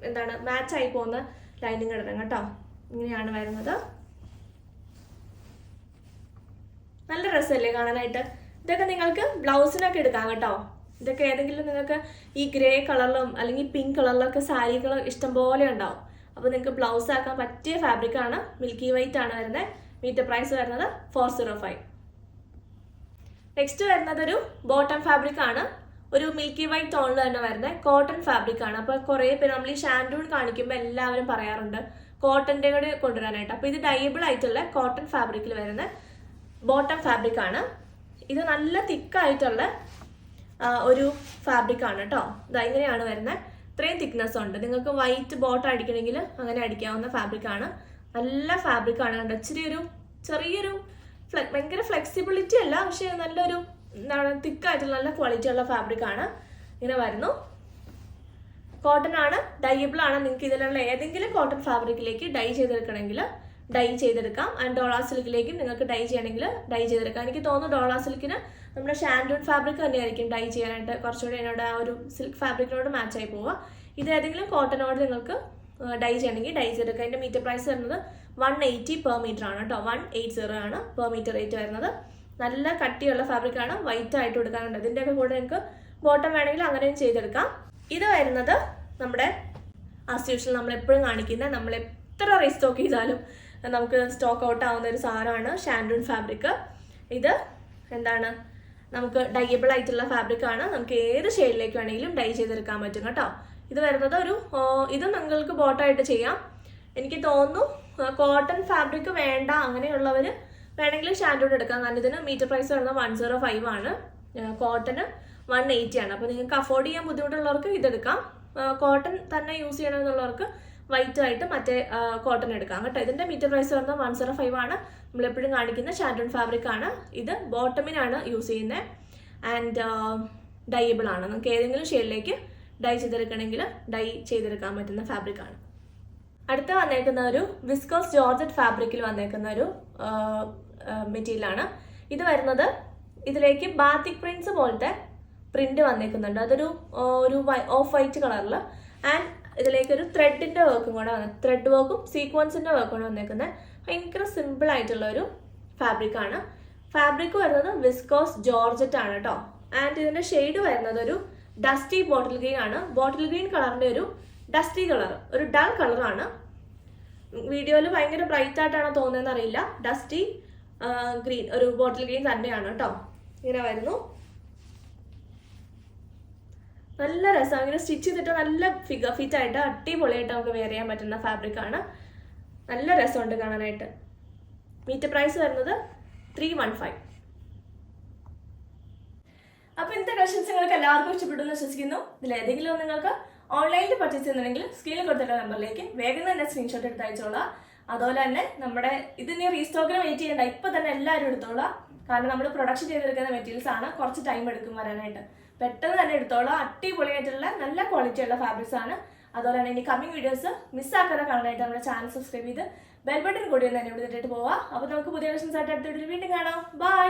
എന്താണ് മാച്ചായി പോകുന്ന ലൈനിങ് ഇടണം കേട്ടോ. ഇങ്ങനെയാണ് വരുന്നത്. നല്ല രസമല്ലേ കാണാനായിട്ട്. ഇതൊക്കെ നിങ്ങൾക്ക് ബ്ലൗസിനൊക്കെ എടുക്കാം കേട്ടോ. ഇതൊക്കെ ഏതെങ്കിലും നിങ്ങൾക്ക് ഈ ഗ്രേ കളറിലും അല്ലെങ്കിൽ പിങ്ക് കളറിലൊക്കെ സാരികൾ ഇഷ്ടംപോലെ ഉണ്ടാവും. അപ്പോൾ നിങ്ങൾക്ക് ബ്ലൗസ് ആക്കാൻ പറ്റിയ ഫാബ്രിക്കാണ്. മിൽക്കി വൈറ്റ് ആണ് വരുന്നത്. മീറ്റർ പ്രൈസ് വരുന്നത് 405. നെക്സ്റ്റ് വരുന്നത് ഒരു ബോട്ടം ഫാബ്രിക് ആണ്. ഒരു മിൽക്കി വൈറ്റ് ടോണിൽ തന്നെ വരുന്നത് കോട്ടൺ ഫാബ്രിക് ആണ്. അപ്പോൾ കുറേ പേര് നമ്മൾ ഈ ഷാൻഡൂൺ കാണിക്കുമ്പോൾ എല്ലാവരും പറയാറുണ്ട് കോട്ടൻ്റെ കൂടെ കൊണ്ടുവരാനായിട്ട്. അപ്പോൾ ഇത് ഡൈബിൾ ആയിട്ടുള്ള കോട്ടൺ ഫാബ്രിക്കിൽ വരുന്ന ബോട്ടം ഫാബ്രിക് ആണ്. ഇത് നല്ല തിക്കായിട്ടുള്ള ഒരു ഫാബ്രിക് ആണ് കേട്ടോ. ഇത് ഇങ്ങനെയാണ് വരുന്നത്. ഇത്രയും തിക്നെസ് ഉണ്ട്. നിങ്ങൾക്ക് വൈറ്റ് ബോട്ടം അടിക്കണമെങ്കിൽ അങ്ങനെ അടിക്കാവുന്ന ഫാബ്രിക് ആണ്. നല്ല ഫാബ്രിക് ആണ് കണ്ടോ. ഇച്ചിരി ഒരു ചെറിയൊരു ഭയങ്കര ഫ്ലെക്സിബിലിറ്റി അല്ല, പക്ഷെ നല്ലൊരു എന്താണ് തിക്കായിട്ടുള്ള നല്ല ക്വാളിറ്റി ഉള്ള ഫാബ്രിക് ആണ്. ഇങ്ങനെ വരുന്നു. കോട്ടൺ ആണ്, ഡൈബിൾ ആണ്. നിങ്ങൾക്ക് ഇതിലുള്ള ഏതെങ്കിലും കോട്ടൺ ഫാബ്രിക്കിലേക്ക് ഡൈ ചെയ്തെടുക്കണമെങ്കിൽ ഡൈ ചെയ്തെടുക്കാം. ആൻഡ് ഡോളാ സിൽക്കിലേക്ക് നിങ്ങൾക്ക് ഡൈ ചെയ്യണമെങ്കിൽ ഡൈ ചെയ്തെടുക്കാം. എനിക്ക് തോന്നുന്നു ഡോളാ സിൽക്കിന് നമ്മുടെ ഷാൻഡൂൺ ഫാബ്രിക് തന്നെയായിരിക്കും ഡൈ ചെയ്യാനായിട്ട് കുറച്ചുകൂടി എന്നോട് ആ ഒരു സിൽക്ക് ഫാബ്രിക്കിനോട് മാച്ചായി പോവുക. ഇത് ഏതെങ്കിലും കോട്ടനോട് നിങ്ങൾക്ക് ഡൈ ചെയ്യണമെങ്കിൽ ഡൈ ചെയ്തെടുക്കുക. അതിൻ്റെ മീറ്റർ പ്രൈസ് വരുന്നത് 180 പെർ മീറ്റർ ആണ് കേട്ടോ. 180 ആണ് പെർ മീറ്റർ റേറ്റ് വരുന്നത്. നല്ല കട്ടിയുള്ള ഫാബ്രിക് ആണ്. വൈറ്റ് ആയിട്ട് കൊടുക്കാനുണ്ട്. ഇതിൻ്റെയൊക്കെ കൂടെ നിങ്ങൾക്ക് ബോട്ടം വേണമെങ്കിൽ അങ്ങനെയും ചെയ്തെടുക്കാം. ഇത് വരുന്നത് നമ്മുടെ ആസ് യൂഷ്വൽ നമ്മളെപ്പോഴും കാണിക്കുന്ന, നമ്മൾ എത്ര റീസ്റ്റോക്ക് ചെയ്താലും നമുക്ക് സ്റ്റോക്ക് ഔട്ട് ആവുന്ന ഒരു സാധനമാണ് ഷാൻഡൂൺ ഫാബ്രിക്. ഇത് എന്താണ് നമുക്ക് ഡൈബിൾ ആയിട്ടുള്ള ഫാബ്രിക് ആണ്. നമുക്ക് ഏത് ഷെയ്ഡിലേക്ക് വേണമെങ്കിലും ഡൈ ചെയ്തെടുക്കാൻ പറ്റും കേട്ടോ. ഇത് വരുന്നത് ഒരു ഇത് നിങ്ങൾക്ക് ബോട്ടമായിട്ട് ചെയ്യാം. എനിക്ക് തോന്നുന്നു കോട്ടൺ ഫാബ്രിക് വേണ്ട അങ്ങനെയുള്ളവർ വേണമെങ്കിൽ ഷാൻഡൂൺ എടുക്കാം. കാരണം ഇതിന് മീറ്റർ പ്രൈസ് വരുന്നത് 105 ആണ്. കോട്ടന് 180 ആണ്. അപ്പോൾ നിങ്ങൾക്ക് അഫോർഡ് ചെയ്യാൻ ബുദ്ധിമുട്ടുള്ളവർക്ക് ഇതെടുക്കാം. കോട്ടൺ തന്നെ യൂസ് ചെയ്യണമെന്നുള്ളവർക്ക് വൈറ്റ് ആയിട്ട് മറ്റേ കോട്ടൺ എടുക്കാം കേട്ടോ. ഇതിൻ്റെ മീറ്റർ പ്രൈസ് വരുന്നത് 105 ആണ്. നമ്മളെപ്പോഴും കാണിക്കുന്ന ഷാൻഡൂൺ ഫാബ്രിക് ആണ്. ഇത് ബോട്ടമിനാണ് യൂസ് ചെയ്യുന്നത്. ആൻഡ് ഡൈബിൾ ആണ്. നമുക്ക് ഏതെങ്കിലും ഷെയ്ഡിലേക്ക് ഡൈ ചെയ്തെടുക്കണമെങ്കിൽ ഡൈ ചെയ്തെടുക്കാൻ പറ്റുന്ന ഫാബ്രിക് ആണ്. അടുത്ത വന്നേക്കുന്ന ഒരു വിസ്കോസ് ജോർജറ്റ് ഫാബ്രിക്കിൽ വന്നേക്കുന്ന ഒരു മെറ്റീരിയലാണ്. ഇത് വരുന്നത് ഇതിലേക്ക് ബാത്തിക് പ്രിന്റ്സ് പോലത്തെ പ്രിന്റ് വന്നേക്കുന്നുണ്ട്. അതൊരു ഓഫ് വൈറ്റ് കളറിൽ. ആൻഡ് ഇതിലേക്കൊരു ത്രെഡിന്റെ വർക്കും കൂടെ ത്രെഡ് വർക്കും സീക്വൻസിന്റെ വർക്കും കൂടെ വന്നേക്കുന്നത്. ഭയങ്കര സിമ്പിൾ ആയിട്ടുള്ള ഒരു ഫാബ്രിക് ആണ്. ഫാബ്രിക് വരുന്നത് വിസ്കോസ് ജോർജറ്റ് ആണ് കേട്ടോ. ആൻഡ് ഇതിന്റെ ഷെയ്ഡ് വരുന്നത് ഒരു ഡസ്റ്റി ബോട്ടിൽ ഗ്രീൻ ആണ്. ബോട്ടിൽ ഗ്രീൻ കളറിന്റെ ഒരു ഡസ്റ്റി കളർ, ഒരു ഡൾ കളറാണ്. വീഡിയോയിൽ ഭയങ്കര ബ്രൈറ്റ് ആയിട്ടാണോ തോന്നുന്നതെന്ന് അറിയില്ല. ഡസ്റ്റി ഗ്രീൻ, ഒരു ബോട്ടിൽ ഗ്രീൻ തന്നെയാണ് കേട്ടോ. ഇങ്ങനെ വരുന്നു. നല്ല രസമാണ്. ഇങ്ങനെ സ്റ്റിച്ച് ചെയ്തിട്ട് നല്ല ഫിഗർ ഫിറ്റ് ആയിട്ട് അടിപൊളിയായിട്ട് നമുക്ക് വെയർ ചെയ്യാൻ പറ്റുന്ന ഫാബ്രിക് ആണ്. നല്ല രസമുണ്ട് കാണാനായിട്ട്. മീറ്റർ പ്രൈസ് വരുന്നത് 315. അപ്പോൾ ഇന്നത്തെ കളക്ഷൻസ് നിങ്ങൾക്ക് എല്ലാവർക്കും ഇഷ്ടപ്പെട്ടെന്ന് വിശ്വസിക്കുന്നു. ഇതിൽ ഏതെങ്കിലും നിങ്ങൾക്ക് ഓൺലൈനിൽ പർച്ചേസ് ചെയ്യുന്നുണ്ടെങ്കിൽ സ്ക്രീനിൽ കൊടുത്തിട്ടുള്ള നമ്പറിലേക്ക് വേഗം തന്നെ സ്ക്രീൻഷോട്ട് എടുത്ത് അയച്ചോളാം. അതുപോലെ തന്നെ നമ്മുടെ ഇതിന് റീസ്റ്റോക്കിന് വെയിറ്റ് ചെയ്യേണ്ട, ഇപ്പം തന്നെ എല്ലാവരും എടുത്തോളാം. കാരണം നമ്മൾ പ്രൊഡക്ഷൻ ചെയ്തെടുക്കുന്ന മെറ്റീരിയൽസ് ആണ്, കുറച്ച് ടൈം എടുക്കും വരാനായിട്ട്. പെട്ടെന്ന് തന്നെ എടുത്തോളാം. അടിപൊളിയായിട്ടുള്ള നല്ല ക്വാളിറ്റി ഉള്ള ഫാബ്രിക്സ് ആണ്. അതുപോലെ തന്നെ ഇനി കമ്മിങ് വീഡിയോസ് മിസ്സാക്കാതെ കാണാനായിട്ട് നമ്മുടെ ചാനൽ സബ്സ്ക്രൈബ് ചെയ്ത് ബെൽ ബട്ടൺ കൂടി ഒന്ന് എന്നെ ഇവിടെ ഇട്ടിട്ട് പോവാം. അപ്പോൾ നമുക്ക് പുതിയ കളക്ഷൻസ് ആയിട്ട് അടുത്ത വീഡിയോയിൽ വീണ്ടും കാണാം. ബൈ.